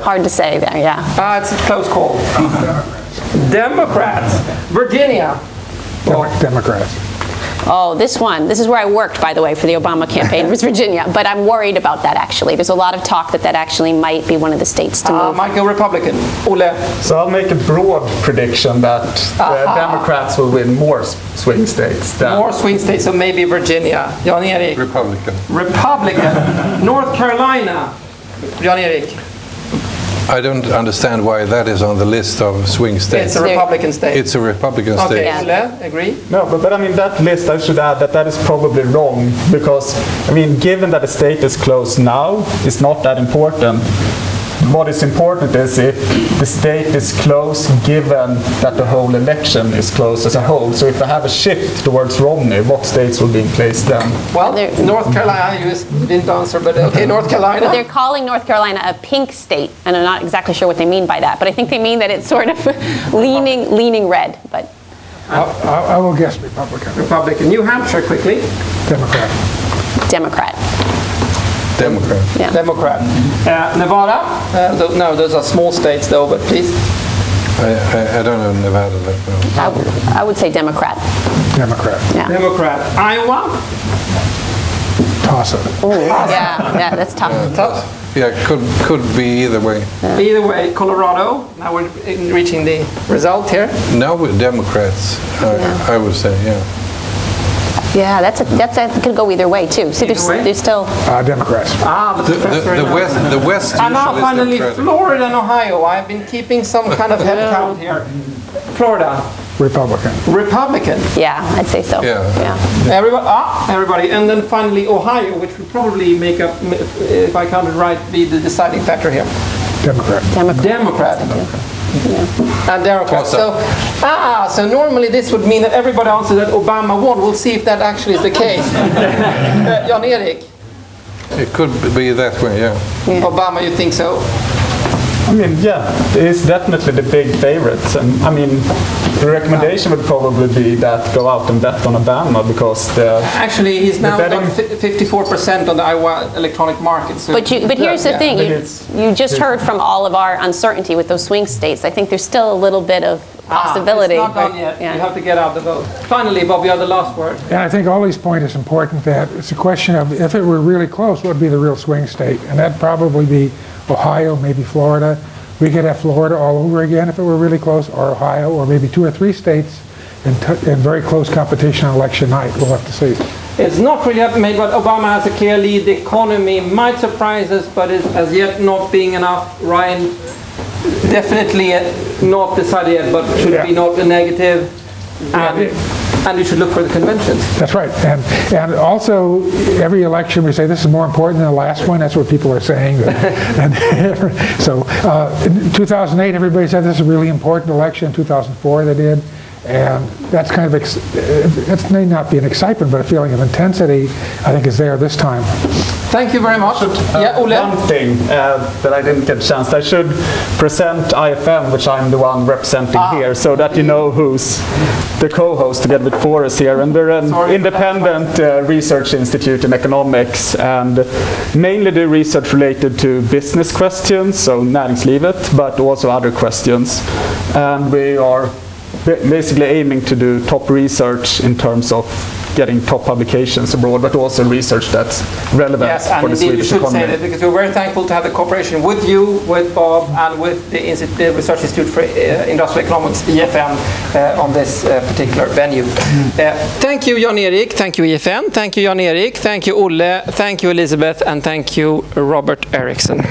Hard to say there, yeah. It's a close call. Democrats. Virginia. Democrats. Oh, this one. This is where I worked, by the way, for the Obama campaign, was Virginia. But I'm worried about that, actually. There's a lot of talk that that actually might be one of the states to move. Might go Republican. Ole. So I'll make a broad prediction that the Democrats will win more swing states. More swing states, so maybe Virginia. Jan-Erik. Republican. Republican. North Carolina. Jan-Erik. I don't understand why that is on the list of swing states. It's a Republican state. It's a Republican state. Okay, Ole, agree? No, but I mean, that list, I should add that is probably wrong, because, I mean, given that the state is closed now, it's not that important. What is important is if the state is closed, given that the whole election is closed as a whole. So if I have a shift towards Romney, what states will be in place then? Well, North Carolina, you didn't answer, but okay, North Carolina. But they're calling North Carolina a pink state, and I'm not exactly sure what they mean by that. But I think they mean that it's sort of leaning red. But I will guess Republican. Republican. New Hampshire, quickly. Democrat. Democrat. Democrat. Yeah. Democrat. Nevada? No, those are small states, though, but please. I don't know Nevada that well. I would say Democrat. Democrat. Yeah. Democrat. Iowa? Toss-up. Yeah, that's tough. Yeah, could be either way. Yeah. Either way, Colorado. Now we're reaching the result here. Now with Democrats, I would say, yeah. Yeah, that could go either way too. See, there's still Democrats. The West. And now finally, Florida and Ohio. I've been keeping some kind of head count here. Florida. Republican. Republican. Yeah, I'd say so. Yeah. Everybody. And then finally, Ohio, which would probably make up, if I counted right, be the deciding factor here. Democrat. Democrat. And Democrat. So normally this would mean that everybody answered that Obama won. We'll see if that actually is the case. Jan-Erik. It could be that way, yeah. Obama, you think so? I mean, yeah, he's definitely the big favorite. And I mean, the recommendation would probably be that go out and bet on Obama, because actually he's now got 54% on the Iowa electronic market. So but here's the thing: you just heard from all of our uncertainty with those swing states. I think there's still a little bit of possibility. It's not done yet. You have to get out the vote. Finally, Bob, you have the last word. And I think Ole's point is important, that it's a question of if it were really close, what would be the real swing state? And that'd probably be Ohio, maybe Florida. We could have Florida all over again if it were really close, or Ohio, or maybe 2 or 3 states in very close competition on election night. We'll have to see. It's not really up made, but Obama has a clear lead. The economy might surprise us, but is as yet not being enough. Ryan, definitely not decided yet, but should be not a negative. And you should look for the conventions. That's right. And also, every election we say this is more important than the last one. That's what people are saying. So in 2008, everybody said this is a really important election. In 2004, they did. And that's kind of, it may not be an excitement, but a feeling of intensity, I think, is there this time. Thank you very much. One thing that I didn't get a chance, I should present IFM, which I'm the one representing here, so that you know who's the co-host together with Forrest here. And we're an independent research institute in economics, and mainly do research related to business questions, so näringslivet, but also other questions. And we are basically aiming to do top research in terms of getting top publications abroad, but also research that's relevant for the Swedish economy. Say that, because we're very thankful to have the cooperation with you, with Bob, and with the Research Institute for Industrial Economics, IFN, on this particular venue. Thank you, Jan-Erik. Thank you, IFN. Thank you, Jan-Erik. Thank you, Ole. Thank you, Elizabeth. And thank you, Robert Erikson.